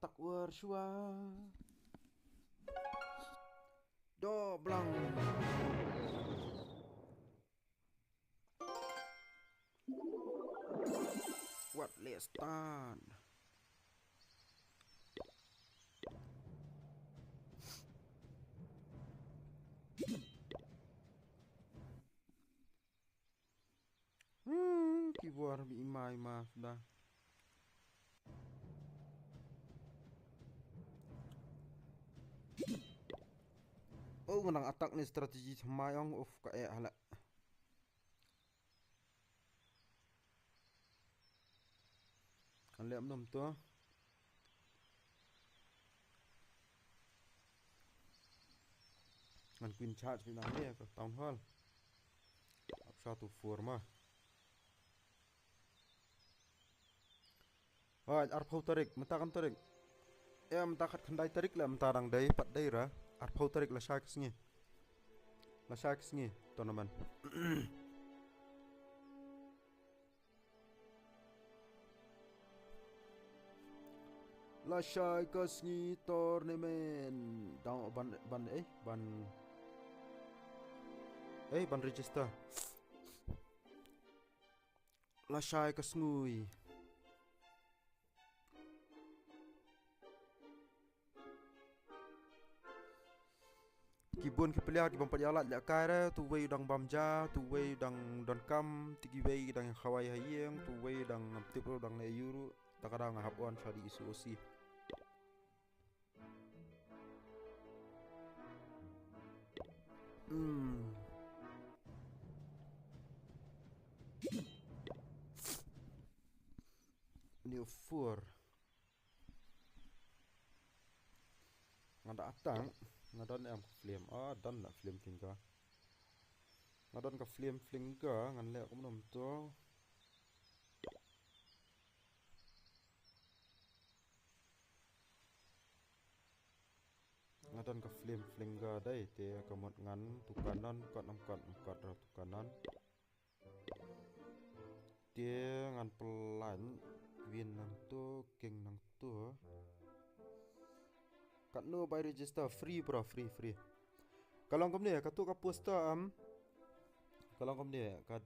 Atak war shua. Doblang. What less tan. Keyboard bi imai ma sudah. Oh, menang atak ni strategi semayang of kayak halak. Kan lihat belum tu? Kan Queen Charge pinang dia ke Town Hall. Satu forma. Oh, arpau tarik, mentakan tarik. Ya, mentakat kendai tarik lah, mentarang day, pat daerah. Arpau tarik lah Sharks ni. Lah Sharks ni, tournament. Lah Sharks ni tournament. Down ban register. Lah Sharks ngui. Kibun kepelia kibun pajalat jak kara tu way dang bamja tu way dang don kam tigi way dang khawai hayeng tu way dang tipro dang le yuru takadang hapuan shadi isu osi. New four. Ngada atang ngadon em flame dan nak flame flinger ngadon ka flame flinger ngan le ko nom to ngadon ka flame flinger dai te kamot ngan tukanan kot nam kot ra tukanan te ngan pelan win nang to king nang to kat no by register free bro free kalau kom ni ka tu ka poster kalau kom ni ka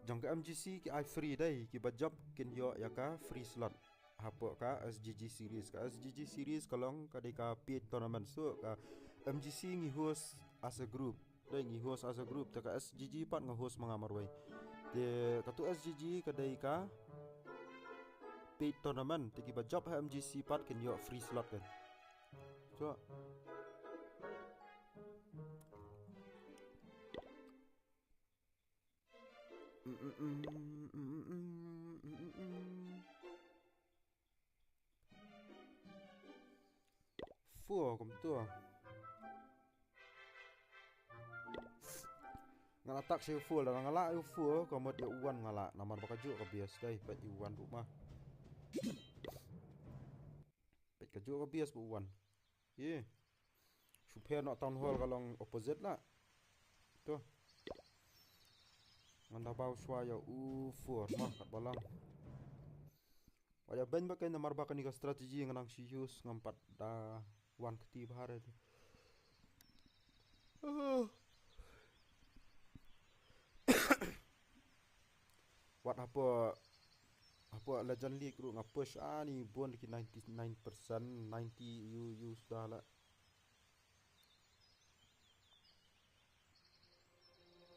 jong ka MGC ki I free dai ki ba job kin yo ya ka free slot hapo ka SGG series kalau ka dai ka paid tournament so ka MGC ngi host as a group dai ngi host as a group ta ka SGG pat ngi host mangamar wai de ka tu SGG ka dai ka paid tournament ti ki ba job ha MGC pat kin yo free slot kan. So Full kom tu ngala tak si full dah ngala full komod ya uwan ngala naman bakajuk ka bias dai pet uwan rumah pet kajuk ka bias bu uwan ye super nak town hall kalong opposite lah tu nganda bau swaya full mah kat balang wajah ben bakai namar bakan ni ka strategi nganang sius ngampat da wan keti bahare tu what apa legend league ru ngapush ni bon ki 99% 90 you sudah lah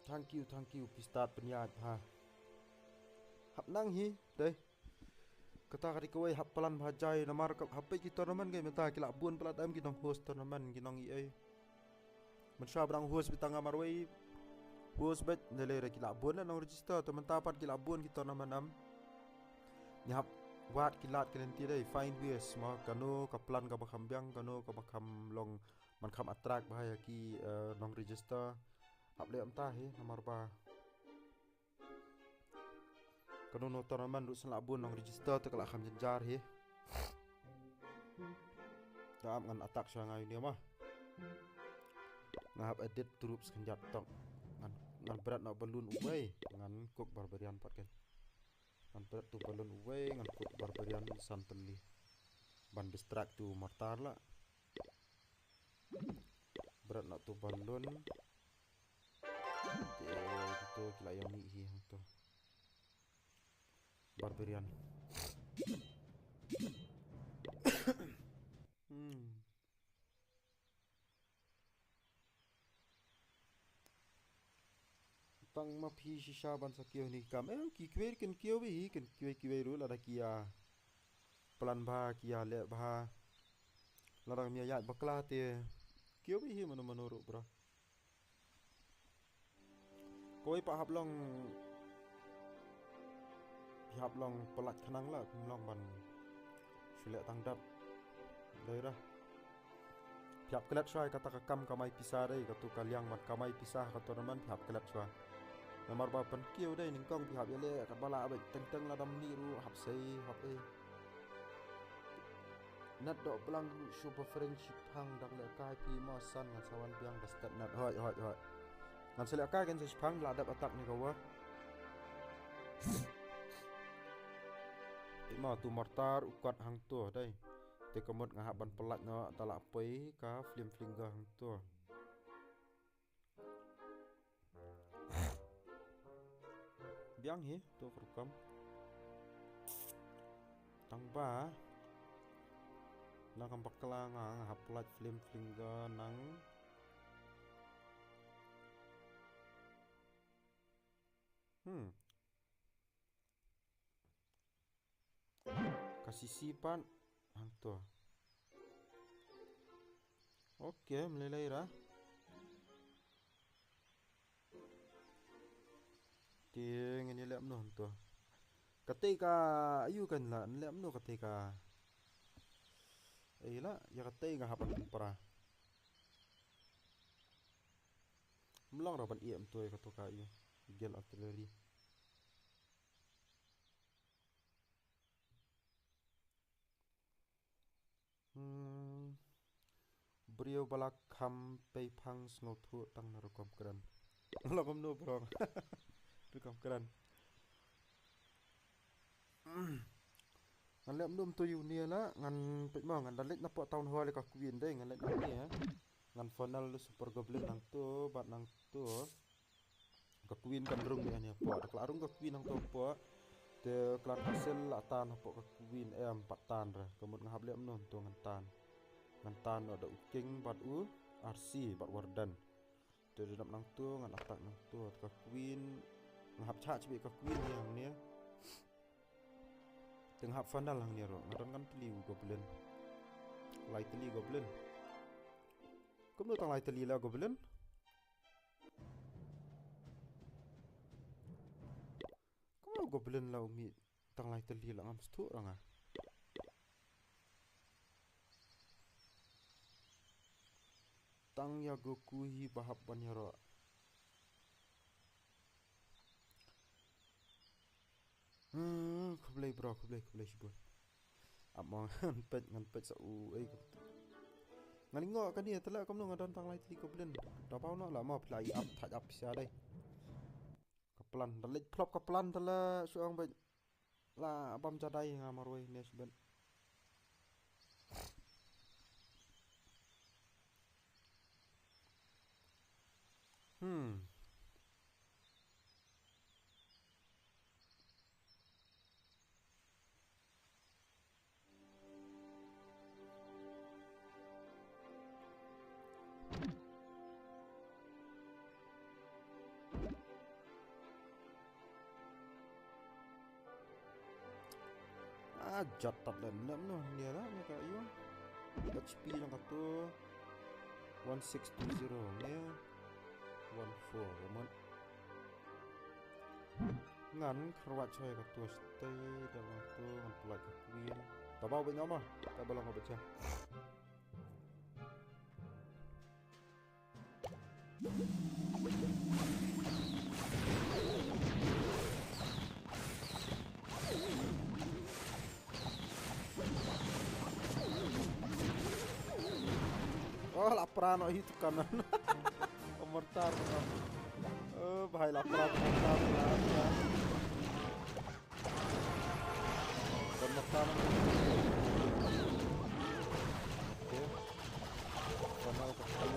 thank you pistart penyat ha hap nang hi deh kata kari kawai hap pelan bhajai namar kap hapai ki tournament kai meta ki labun pelat am ki nong host tournament ki nong EA men sha brang host bitanga marwai host bet nele ki labun nong register to menta pat ki labun ki tournament am nyap wat ki lat kelen ti dai find ways ma kano ka plan ka bakam byang kano ka bakam long man kham attract bahaya ki nong register hap le am ta he namar ba kanu no tournament du selak bun nong register tu kalak kham jenjar he dam ngan attack sangai ni mah ngahap edit troops kenjat tok ngan berat nak balloon uway ngan cook barbarian pat kan ngan berat tu balloon uway ngan cook barbarian santeli ban distract tu mortar lah berat nak tu balloon itu kila yang ni hi hang tu barbarian tang ma phi shisha ban sakio ni kam ki kwer ken kio bi ken kwe ru la da kia plan ba kia le ba la da mi ya bakla te kio bi hi mano ru bro koi pa hap long hap long pelat khanang la long ban sule tang dap dai ra hap kelat swai kata ka kam kamai pisah dai katu kaliang mat kamai pisah ka tournament hap kelat swai namar ba pen kiu dai ning kong hap yale ka bala ba teng la dam ni ru hap sei hap nat do pelang super friendship hang dak le kai pi ma san ngan sawan biang bastet nat hoi ngan sele kai kan se phang la dap atak ni ka wa ma tu mortar ukat hang tu dai te komot ngahap ban pelat no tala poi ka flim flinger hang tu biang hi tu program tang ba na kam bakla ngahap pelat flim flinger nang kasih sipan hang tu okey melelai ra tieng ni lem no tu ketika ayu kan la lem no ketika la ya ketika hapan pra melong ra ban iem tu ketika ayu gel artillery brio balak kham pei phang snow thu tang na rokom kran logom no bro rokom kran ngan lem dum tu yu ni la ngan pe ma ngan dalit na po town hall ka queen dai ngan let ni ngan final super goblin nang tu bat nang tu ka queen kan rung ni ani po ka rung ka queen nang tu po te klan hasil la tan po ka queen em pat tan ra komot ngahap lem no tu ngan tan ada uking bat RC bat wardan te dap nang tu ngan atak nang tu ka queen ngahap cha chbi ka queen yang ni teng hap final hang ni ro ngaran kan teli goblin lai teli goblin kum no tang lai teli la goblin kum goblin la umi tang lai teli la ngam stu ranga tang ya goku hi bahap banyaro kublai bro kublai sibun among ngan pet sa u ai ngalingo kan ni tala kom no ngadon tang lai tli goblin da pau no la ma play up thaj up sia dai kaplan dalit flop kaplan tala suang ba la bam jadai ngamaroi ne sibun Jatat lah 6 noh dia lah ni kat you. HP lang kato 1620 ni 14 ramon. Ngan kerawat coy kato stay dalam tu ngan pelak kuin. Tabau ben ngama? Tak balang baca. Oh, lapar no itu kanan. Komentar. Bahaya lapar komentar. Komentar. Oke. Kanal kecil.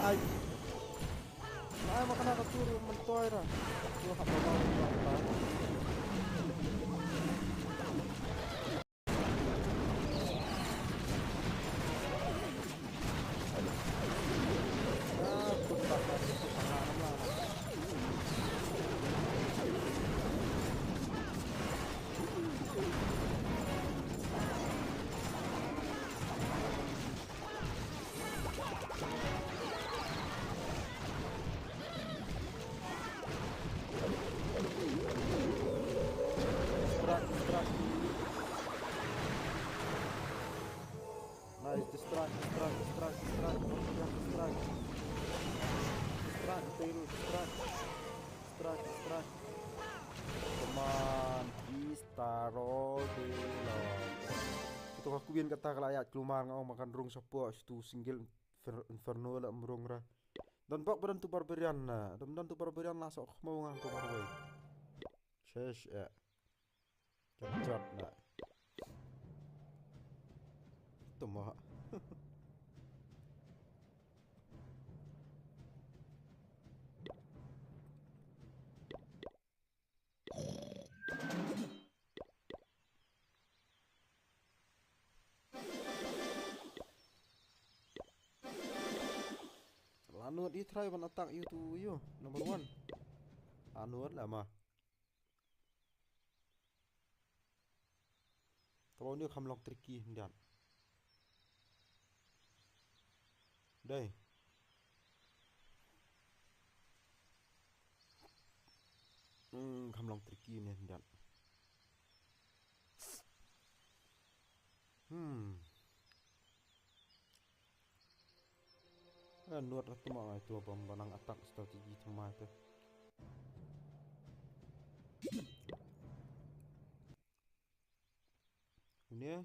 Ay, makan aku turun mentoy lah. Gua hak mau distract. Come on, Istaro delo. Itu aku biar kata kalau ayat keluar ngau makan rung support itu single inferno lah merung ra. Dan pak beran tu barbarian na. Dan tu barbarian lah sok mau ngang tu barboy. Shesh ya. Jat na. Tu mah. Anuat you try one attack you to you number 1. Anuat lah mah. Kalau ni kham lock tricky hendak. Đây. Kham lock tricky ni hendak. Nuat lah temang itu pembanang atak strategi temang itu. Ini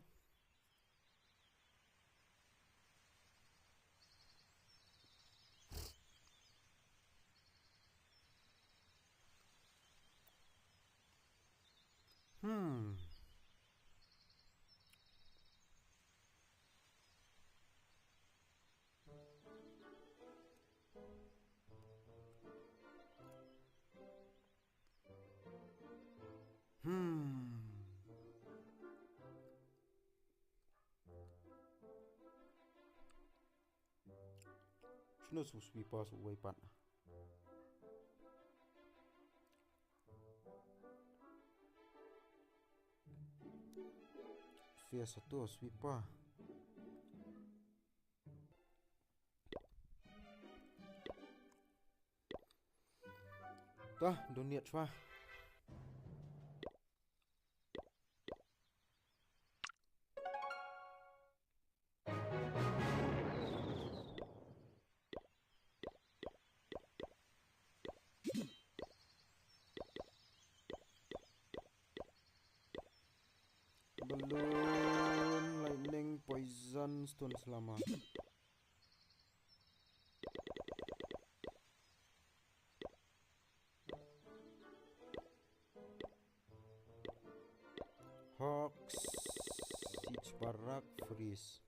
Sino suswipa su waipan. Fia satu swipa. Tah, donate chwa. Balloon, lightning, poison, stone selama. Hawks, siege barak, freeze.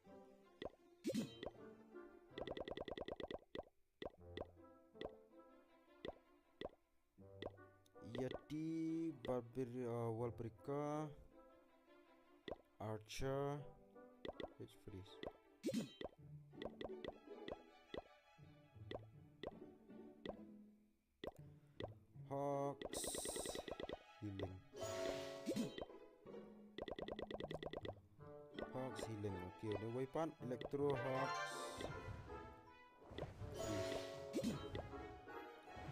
Yeti, Walbrika, Archer, H freeze. Hawks, healing. Hawks healing. Okay, the weapon Electro Hawks. Freeze.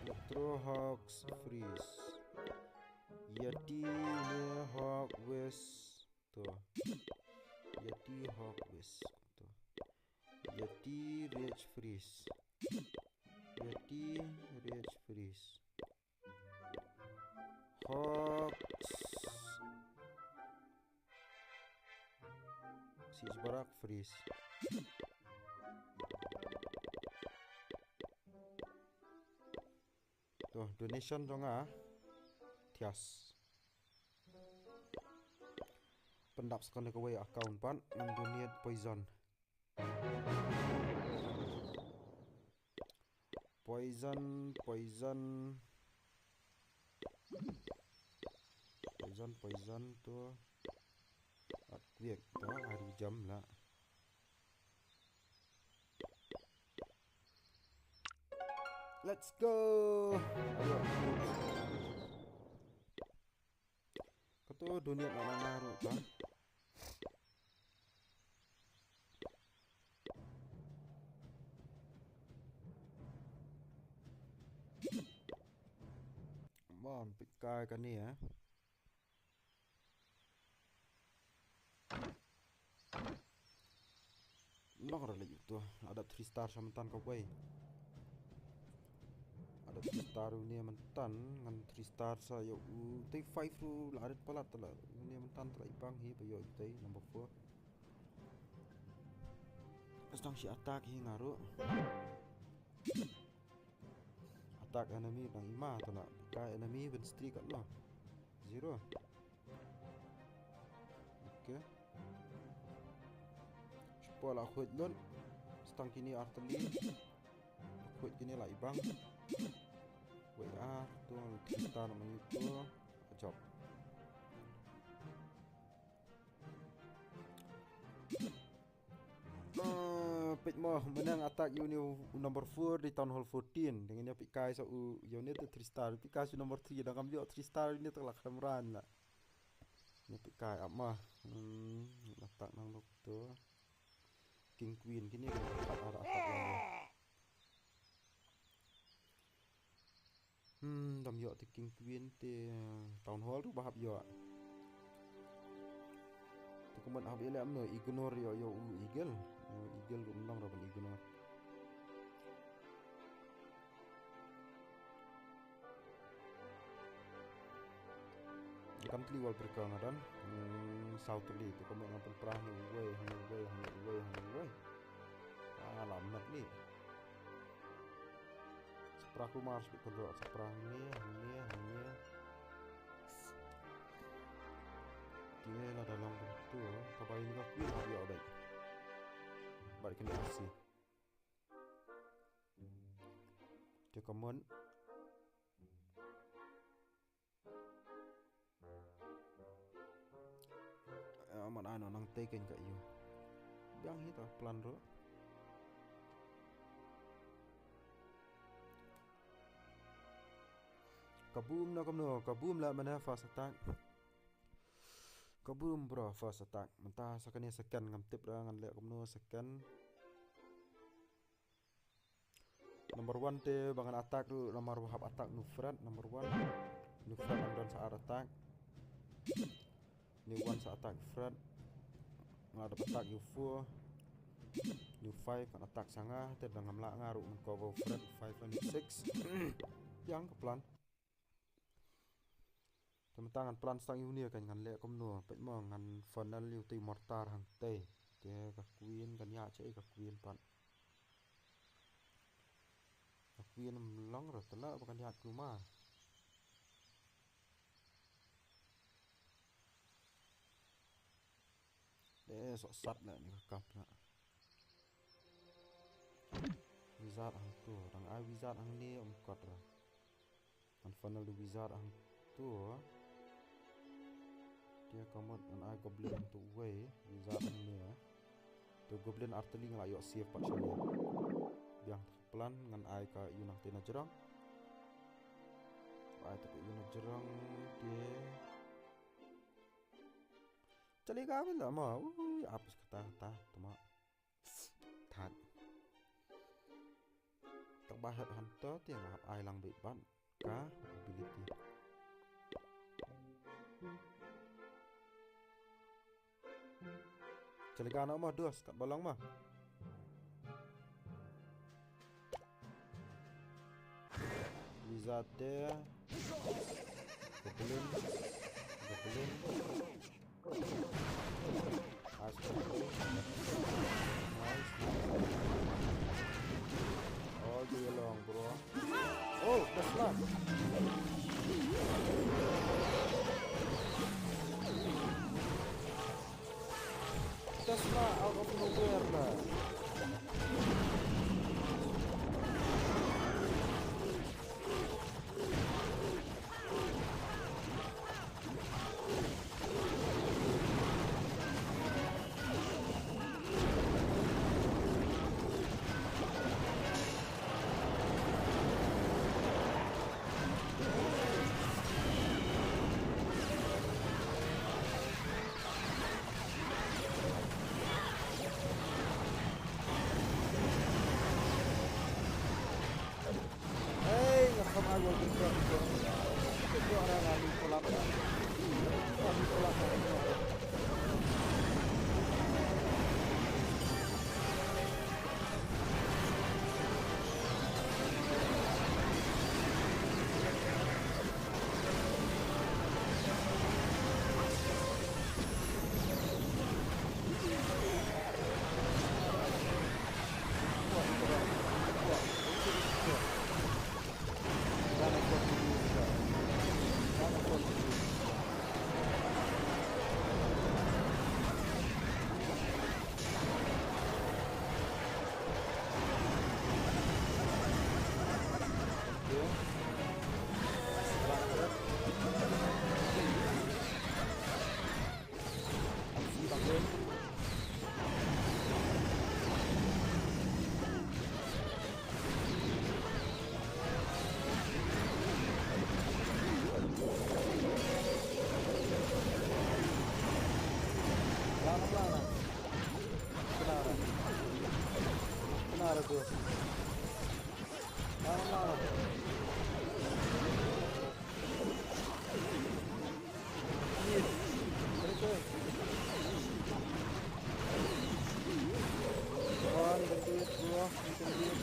Electro Hawks freeze. Yeti Hawk West. Tuh. Yeti Hawk West. Tuh. Yeti Rage freeze. Yeti Rage freeze. Hawks siege barak freeze. Tuh donation dong tias pendap sekali ke way account pan nang donate poison tuh at quick tuh hari jam lah. Let's go. Ayo. Kau dunia nak naruh kan? Mon pikai kan ni ya. Nak ada lagi tu. Ada 3 star sama tan kau boy. Ada 3 star ni mentan dengan 3 star saya take 5 tu lah ada pelat lah. Ni mentan telah ibang hi bayo itai number 4. Astang si attack hi ngaruh. Attack enemy nang ima tu nak. Kai enemy ben streak kat lah. 0. Okay. Pola khut lon. Stang kini artillery. Khut kini lah ibang. WA tu kita namanya itu job. Pit mo menang attack unit number 4 di town hall 14 dengan dia pikai so unit 3 star pikai number 3 dah ambil 3 star ini telah kamran lah. Ni pikai apa letak nang doktor King Queen kini ada attack lagi. Dam yo ti King Queen ti town hall tu bahap yo. Tu kemudian hab ele amno ignore yo eagle. Eagle tu menang rapan ignore. Kam tli wal berka ngadan south li tu kemudian ngapan perah ni way. Alamat ni. Perahu Mars betul seperang ni dia lah dalam bentuk kabar ini kau pilih dia baik balik kena asih dia common amat anu nang taken kat you biang hita plan ro. Kaboom na kamno, kaboom lah mana fast attack. Kaboom bro fast attack. Mentah sakane second ngam tip dah ngan lek kamno second. Number 1 te bangan attack tu nomor hab attack nu friend number 1. Nu friend ang don sa attack. Ni 1 sa attack friend. Ngada attack you 4. You 5 kan attack sanga te dengan melak ngaru men cover friend 5 and 6. Yang ke plan. Teman-teman plan stang unia kan ngan le kom no pe mo ngan funnel yu ti mortar hang te. Te ka queen kan ya che ka queen pan. Ka queen long rồi tala bukan ya rumah. Để sọ sắt lại những cặp nữa. Wizard ang tu, orang ai wizard ang ni kat lah. An funnel the wizard ang tu. Dia komod an ai goblin ang tu way wizard ang ni. Tu goblin artillery ngal ayok save pat sini. Biang plan ngan ai ka yunang tina jerang. Ai tu yunang jerang dia. Chali ka bila ma. Apa kata tuma. Thật. Tak bahas hunter tiang ngap ai lang bit ban ka ability. Chali ka na ma dos kat balang ma. Wizard there. Goblin. All day long, bro. Oh, Tesla. Tesla out of nowhere lah.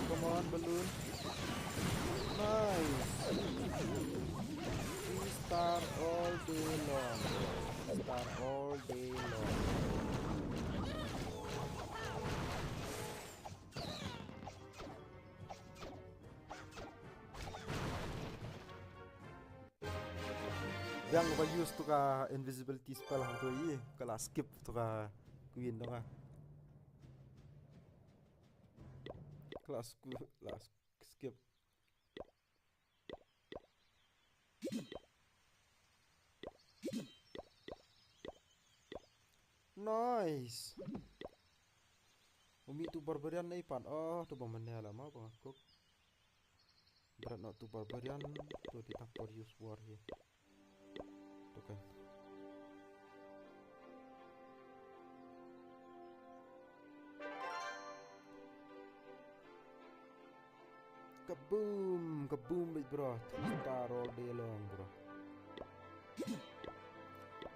Come on, balloon. Nice. 3-star all day long. 3-star all day long. Yang lupa use tu ka invisibility spell hang tu ye, kalau skip tu ka queen tu ka. Kelas skip. Nice. Umi tu barbarian na ipan. Oh, tu pemenang lama bang aku. Berat nak tu barbarian tu ditapor use war ye. Tu kan. Boom, kaboom big bro. 3 star all day long bro.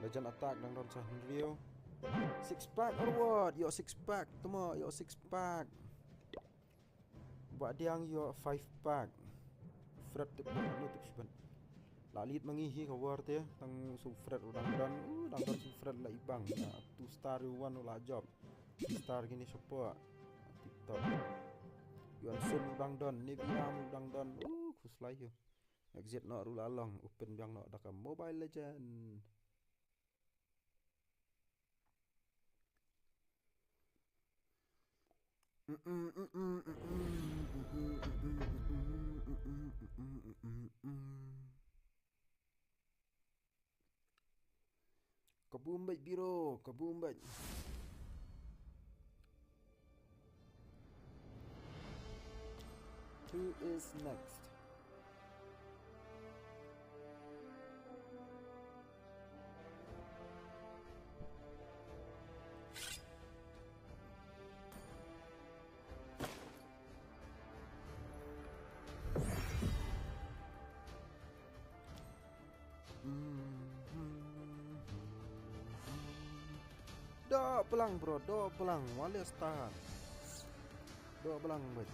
Legend attack dang don sa Rio. 6 pack or what? Yo 6 pack. Tama, yo 6 pack. Buat diang yo 5 pack. Fred tip nutup siban. Lalit mangihi ka war te tang su Fred udang dan su Fred la ibang. 2 star one ula job. 3 star gini support. TikTok. Yuan sun udang dan, Neviam udang dan. Kuslai yo. Exit no rula long, open biang no dakam Mobile Legend. Kaboom baik biro, kaboom baik. Who is next? Do pelang bro, do pelang, wales tahan. Do pelang baik.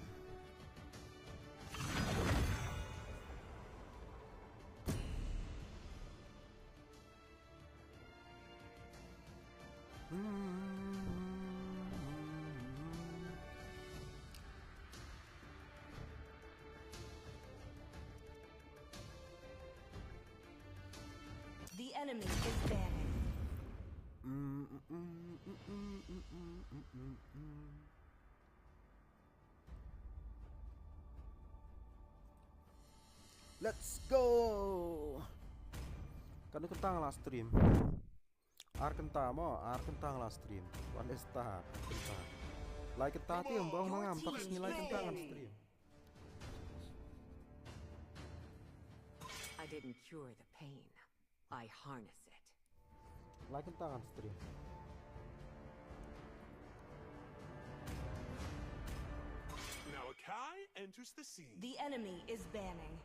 The enemy is banning. Let's go. Kan kentang lah stream. Kentang lah stream. One start kentang. Like kentang tu yang bawang mangam tak nilai kentang kan stream. I didn't cure the pain. I harness it. Like kentang kan stream. Now Akai enters the scene. The enemy is banning.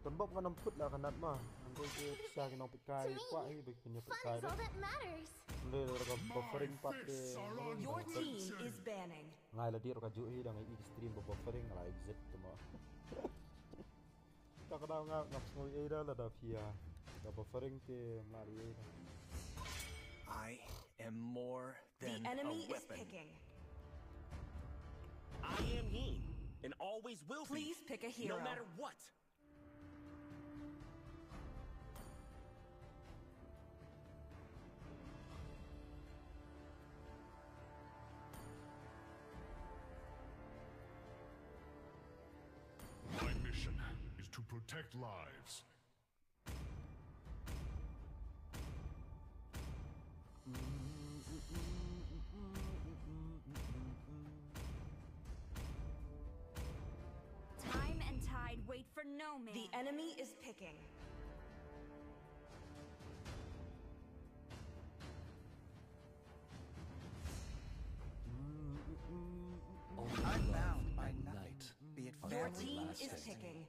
Tembak kan namput lah kanat mah. Nanti ke pisah ke nampak kai kuat ni begini kai dah. Nanti mereka buffering part ke. Your team is banning. Ngai lah dia mereka jual dah ngai stream buffering lah exit tu mah. Tak kena ngap semua ida lah dah via. Dah buffering ke melalui. I am more than the enemy a weapon. is picking. I am he, and always will Please be. pick a hero. No matter what. My mission is to protect lives. Time and tide wait for no man. The enemy is picking. I'm bound by nothing, be it Your family, team last is destiny. picking.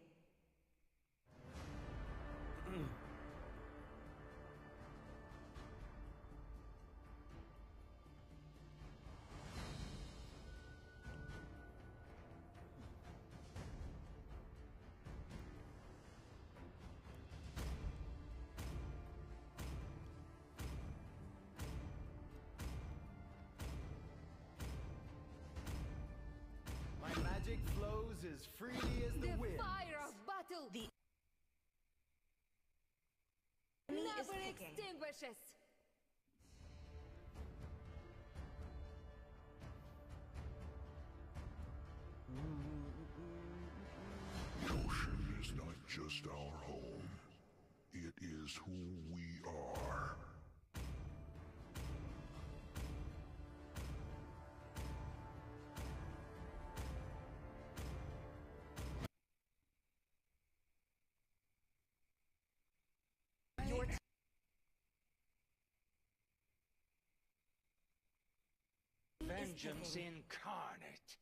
My magic flows as freely as the wind. Fire of battle The enemy is never picking. extinguishes. The ocean is not just our home. It is who we are. Your vengeance incarnate.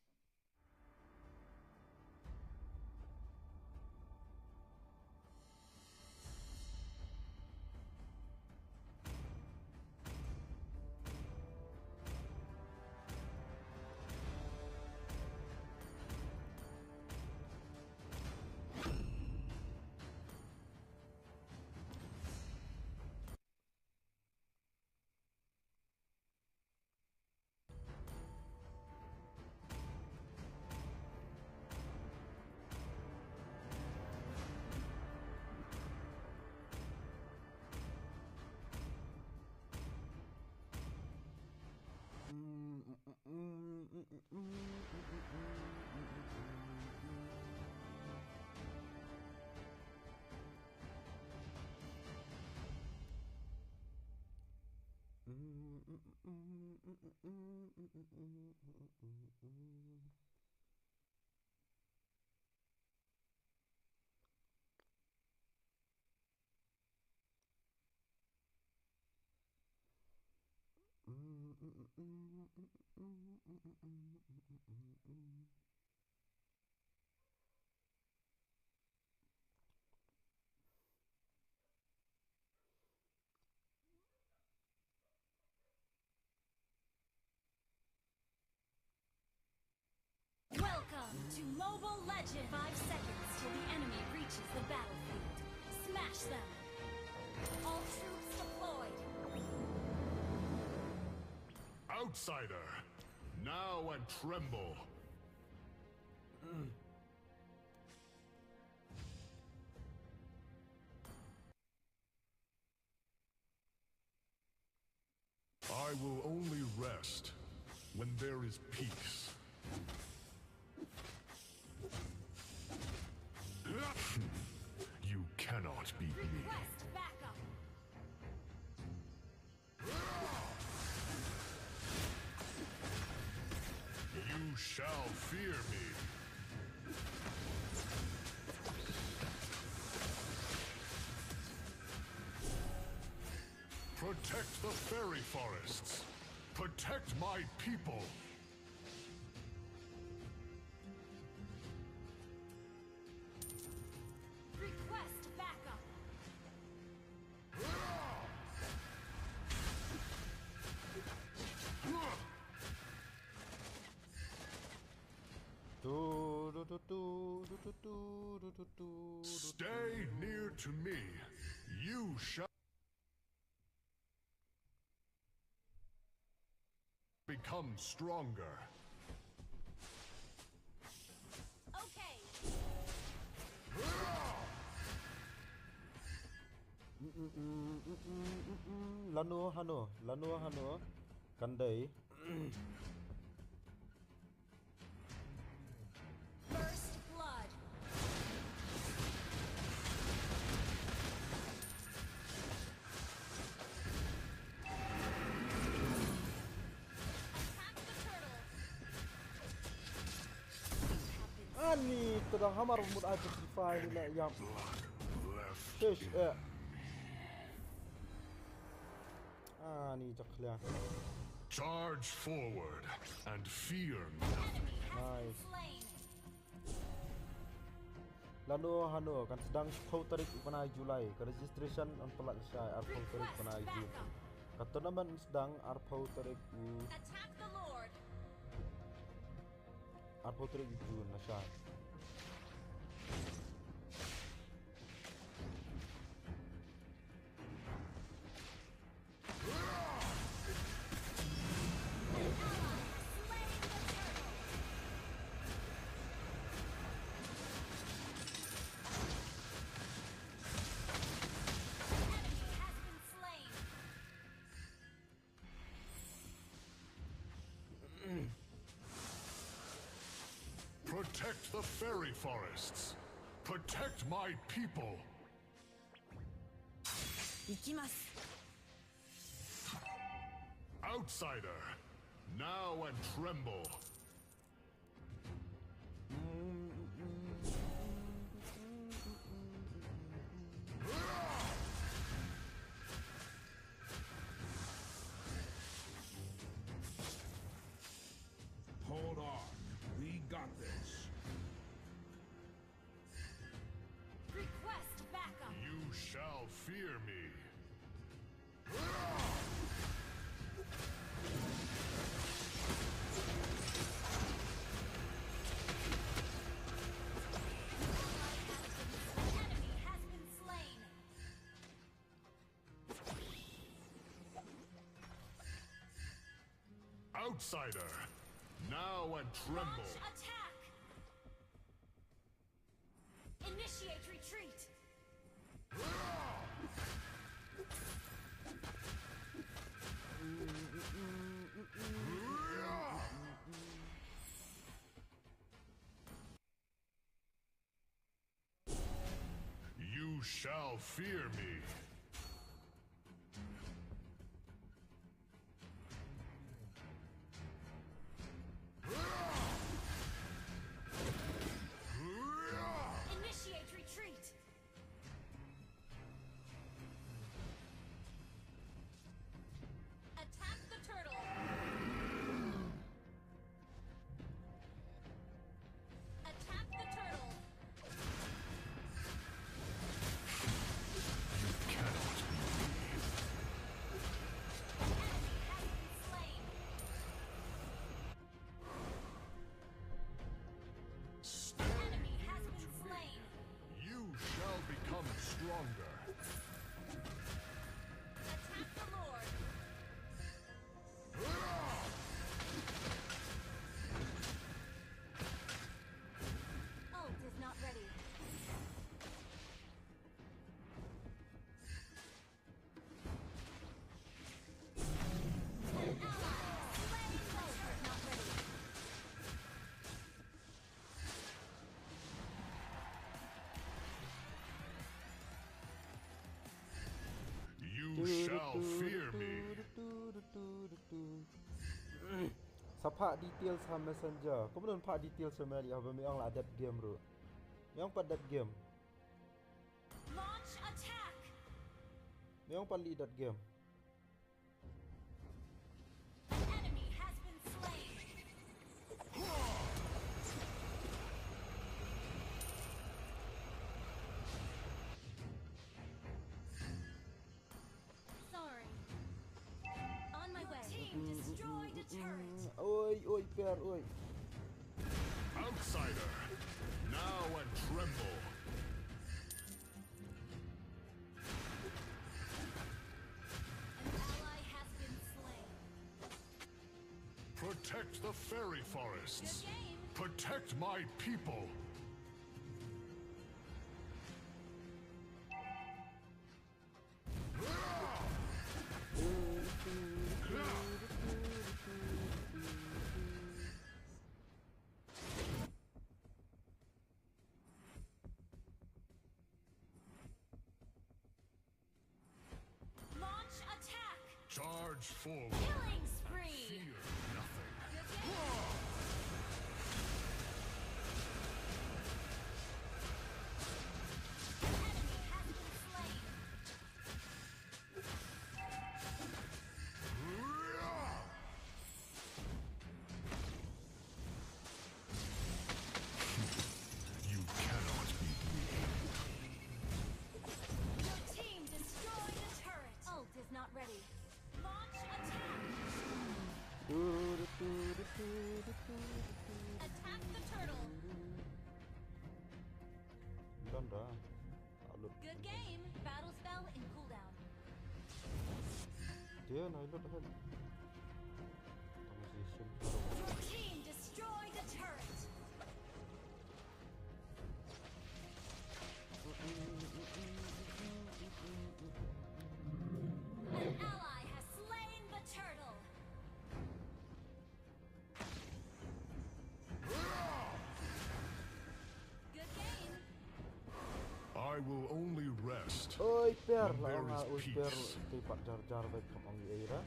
Welcome to Mobile Legends! 5 seconds till the enemy reaches the battlefield. Smash them! All troops deployed! Outsider, now and tremble. I will only rest when there is peace. You cannot beat me. Request backup! You shall fear me. Protect the fairy forests. Protect my people. Request backup! Stay near to me. You shall become stronger. Okay! Lanu hano, kandai. First blood! Attack the turtle! Ani terang hamar mud aja defy nila yang. Fish Ani jaklian. Charge forward and fear nothing. Nice. Lalu hano kan sedang shipau tarik panai Julai ke registration on pelat syai arpau tarik panai Jun. Ka tournament sedang arpau tarik Attack the Lord! arpau tarik Jun na syai. Protect the fairy forests. Protect my people. Outsider, now and tremble. Outsider, now and tremble. Launch attack! Initiate retreat! You shall fear me. Initiate retreat! Attack the turtle! Attack the turtle! Enemy has been slain! You shall become stronger. Attack the Lord! Ult is not ready. An ally slain! Ult is not ready. You shall fear me. Sapa details ha messenger. Kemudian pak details sama dia apa memang lah that game bro. Memang pada that game. Launch attack! Memang paling that game. Enemy has been slain! Sorry. On my way. Team destroyed a turret. Oi, per, oi. Outsider, now and tremble. An ally has been slain. Protect the fairy forests. Good game. Protect my people. Launch attack! Charge forward. Killing spree! Fear nothing. Good game. Enemy has been slain. You cannot beat me. Your team destroyed a turret. Ult is not ready. Launch attack! Attack the turtle. Done dah. Alut. Good game. Battle spell in cooldown. Dia nak alut dah. Conversation. Your team destroyed a turret. An ally has slain the turtle. Good game. I will only rest Oi, per when lah. there Orang oi is per. peace. Tepat jar baik kat orang era.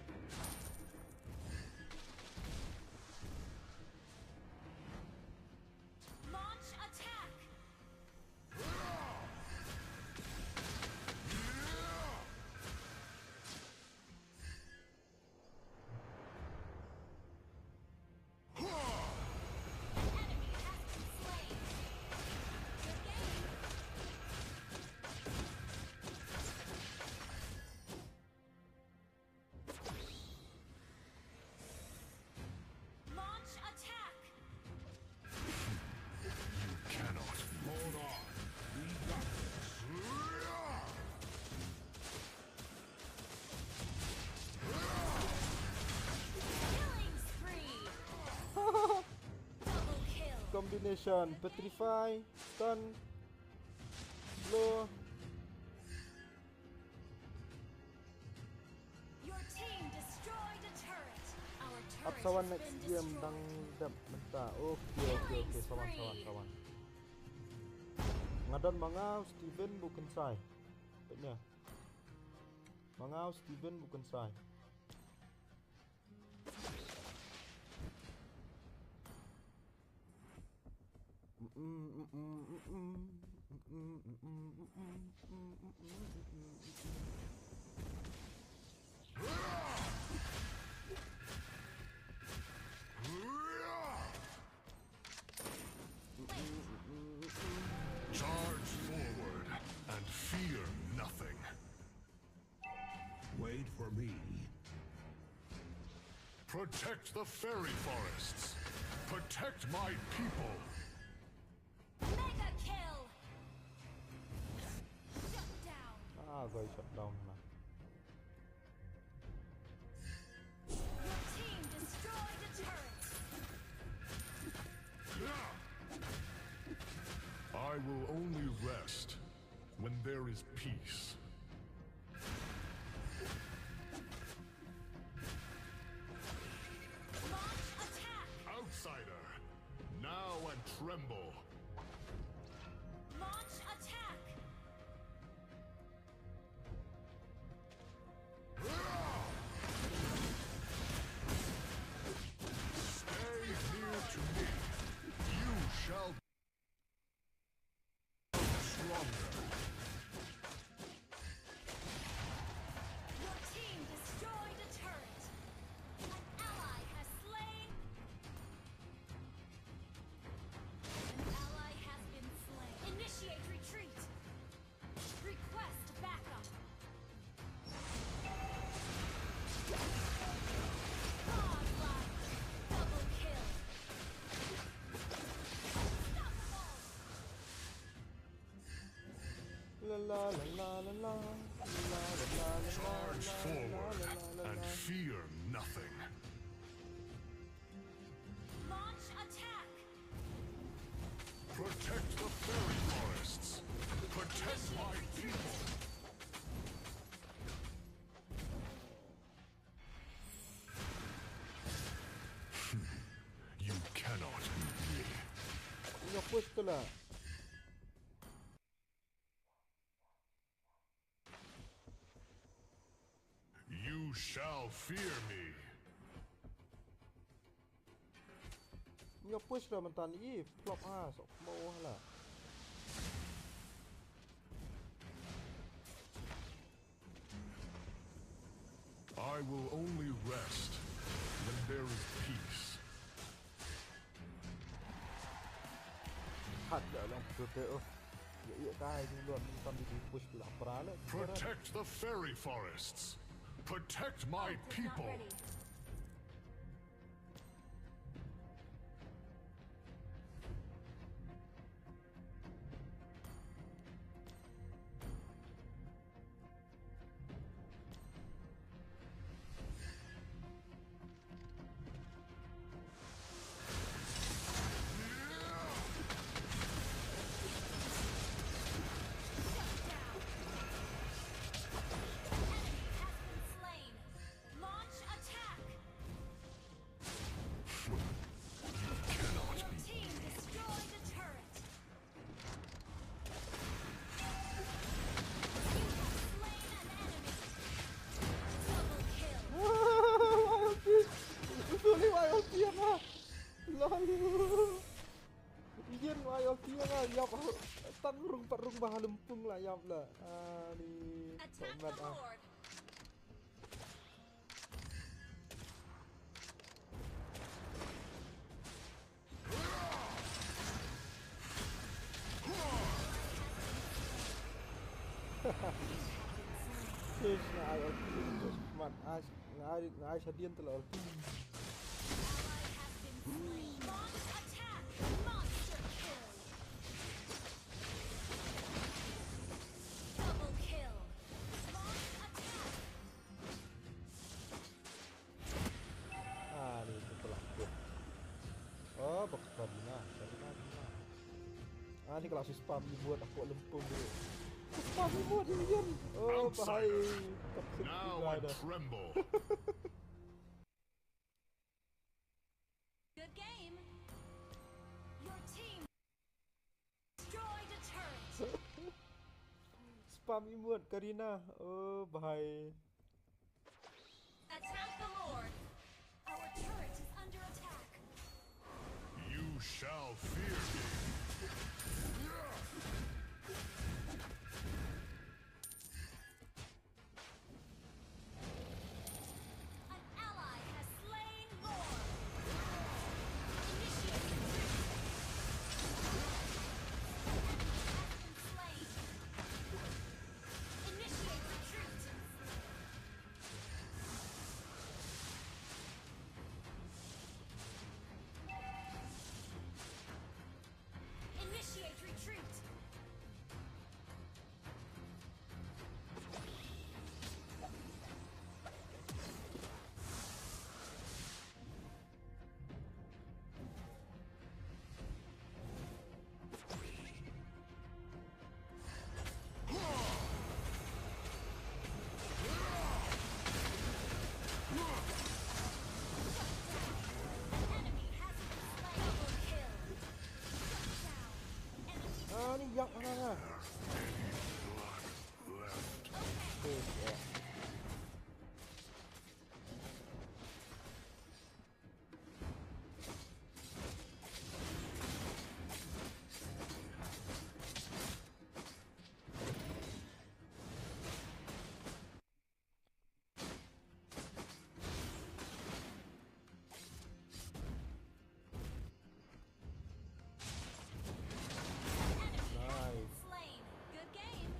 Launch attack. Enemy has been slain. Good game. Destination, petrify, stun, slow. Your team destroyed a turret. Our Up turret sawan has next been game destroyed. dang dap menta. Okay, sawan. Ngadon mangau Steven bukan sai. Tanya. Mangau Steven bukan sai. Charge forward and fear nothing. Wait for me. Protect the fairy forests. Protect my people. Mega kill. Shut down. Guys, shut down na. Your team destroyed a turret. I will only rest when there is peace. Launch attack. Outsider, now and tremble. Launch attack. Stay near to me. You shall be stronger. Your team destroyed a turret. An ally has slain. An ally has been slain. Initiate retreat. Request backup. Godlike. Double kill. Unstoppable. La la la la la la la la. Charge forward and fear nothing. Launch attack. Protect the fairy forests. Protect my people. You cannot beat me. Punya push tu lah. You shall fear me. Punya push lah mentan. Flop sok bawah lah. I will only rest when there is peace. Hat dah lang prepare oh. Ya kai dulu mentan di push pula perala. Protect the fairy forests. Protect my Ult is not people. ready. Iyan mo ayaw tiya nga yap tangrung parung bahalumpung lah yap lah. Ni Attack the Lord. Yes, na ayaw tiya. Man, ngai sadian telur. Launch attack. Monster kill. Double kill. Launch attack. Ni betul lah. Oh, box Sabina. ni kalau spam emote aku lempung dulu. Spam emote ni Ian. Oh, bahaya. Now I tremble. Good game. Your team destroyed a turret. Spam emote Karina. Oh, bahaya. Attack the Lord. Our turret is under attack. You shall fear me. An ally has slain Lord. Initiate retreat. Enemy has been slain. Initiate retreat. Initiate retreat. Enemy has been slain. Double kill. Shut down. Enemy. Ah, ni yak mana? Okay, ya. Enemy has been Nice. slain. Good game.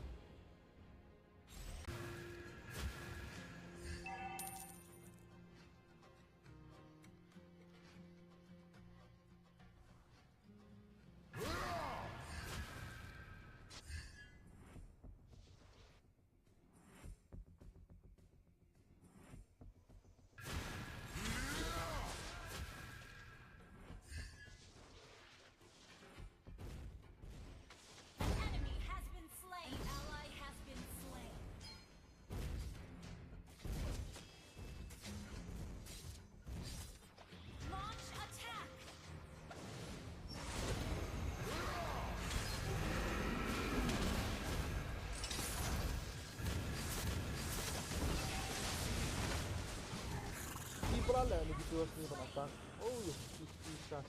Enemy has been slain. Ally has been slain. Launch attack. Di pala ni gitu ni penatang. Oh, ya, bisa.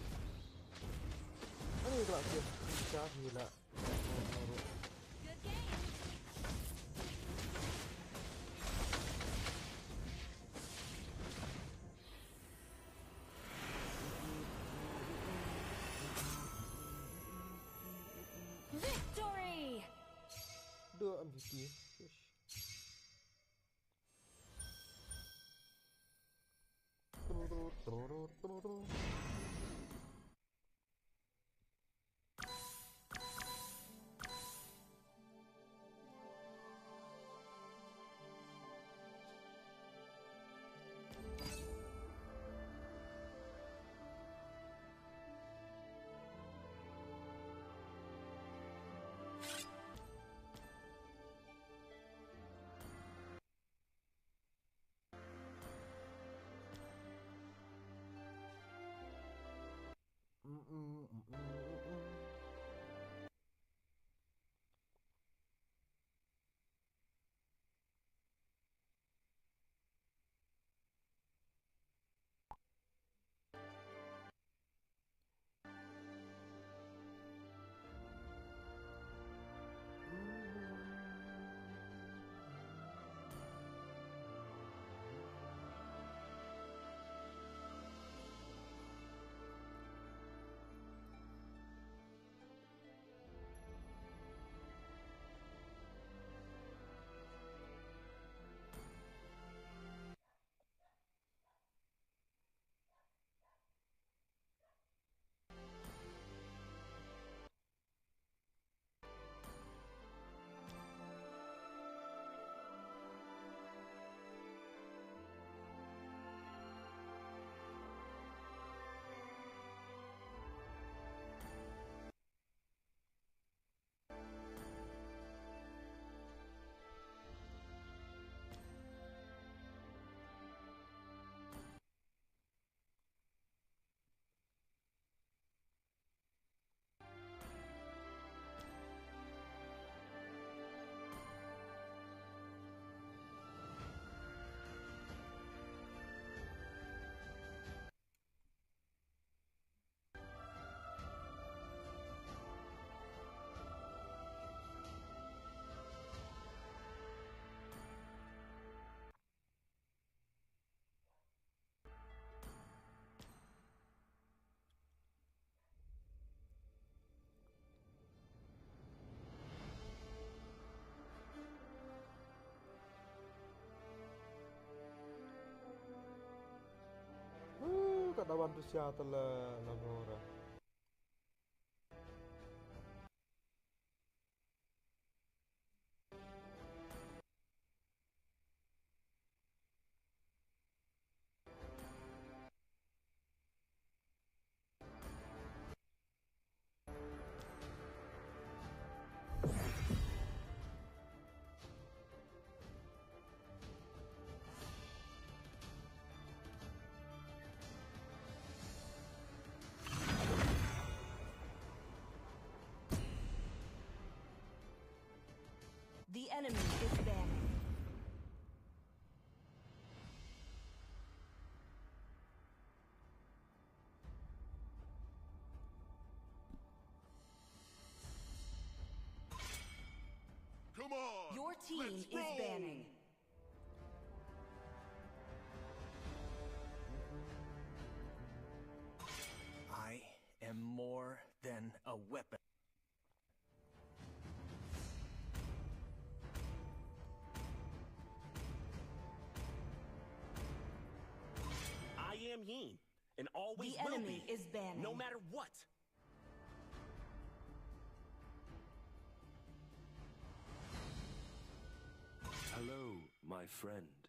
Ano yung klase? Bisa, gila. Good game. Victory. Dua MVP. Yes. dawan tu Seattle langora. The enemy is banning. Come on! Your team let's is roll! banning. I am more than a weapon. I am Yin, and always The will enemy be. is banning. No matter what. Hello, my friend.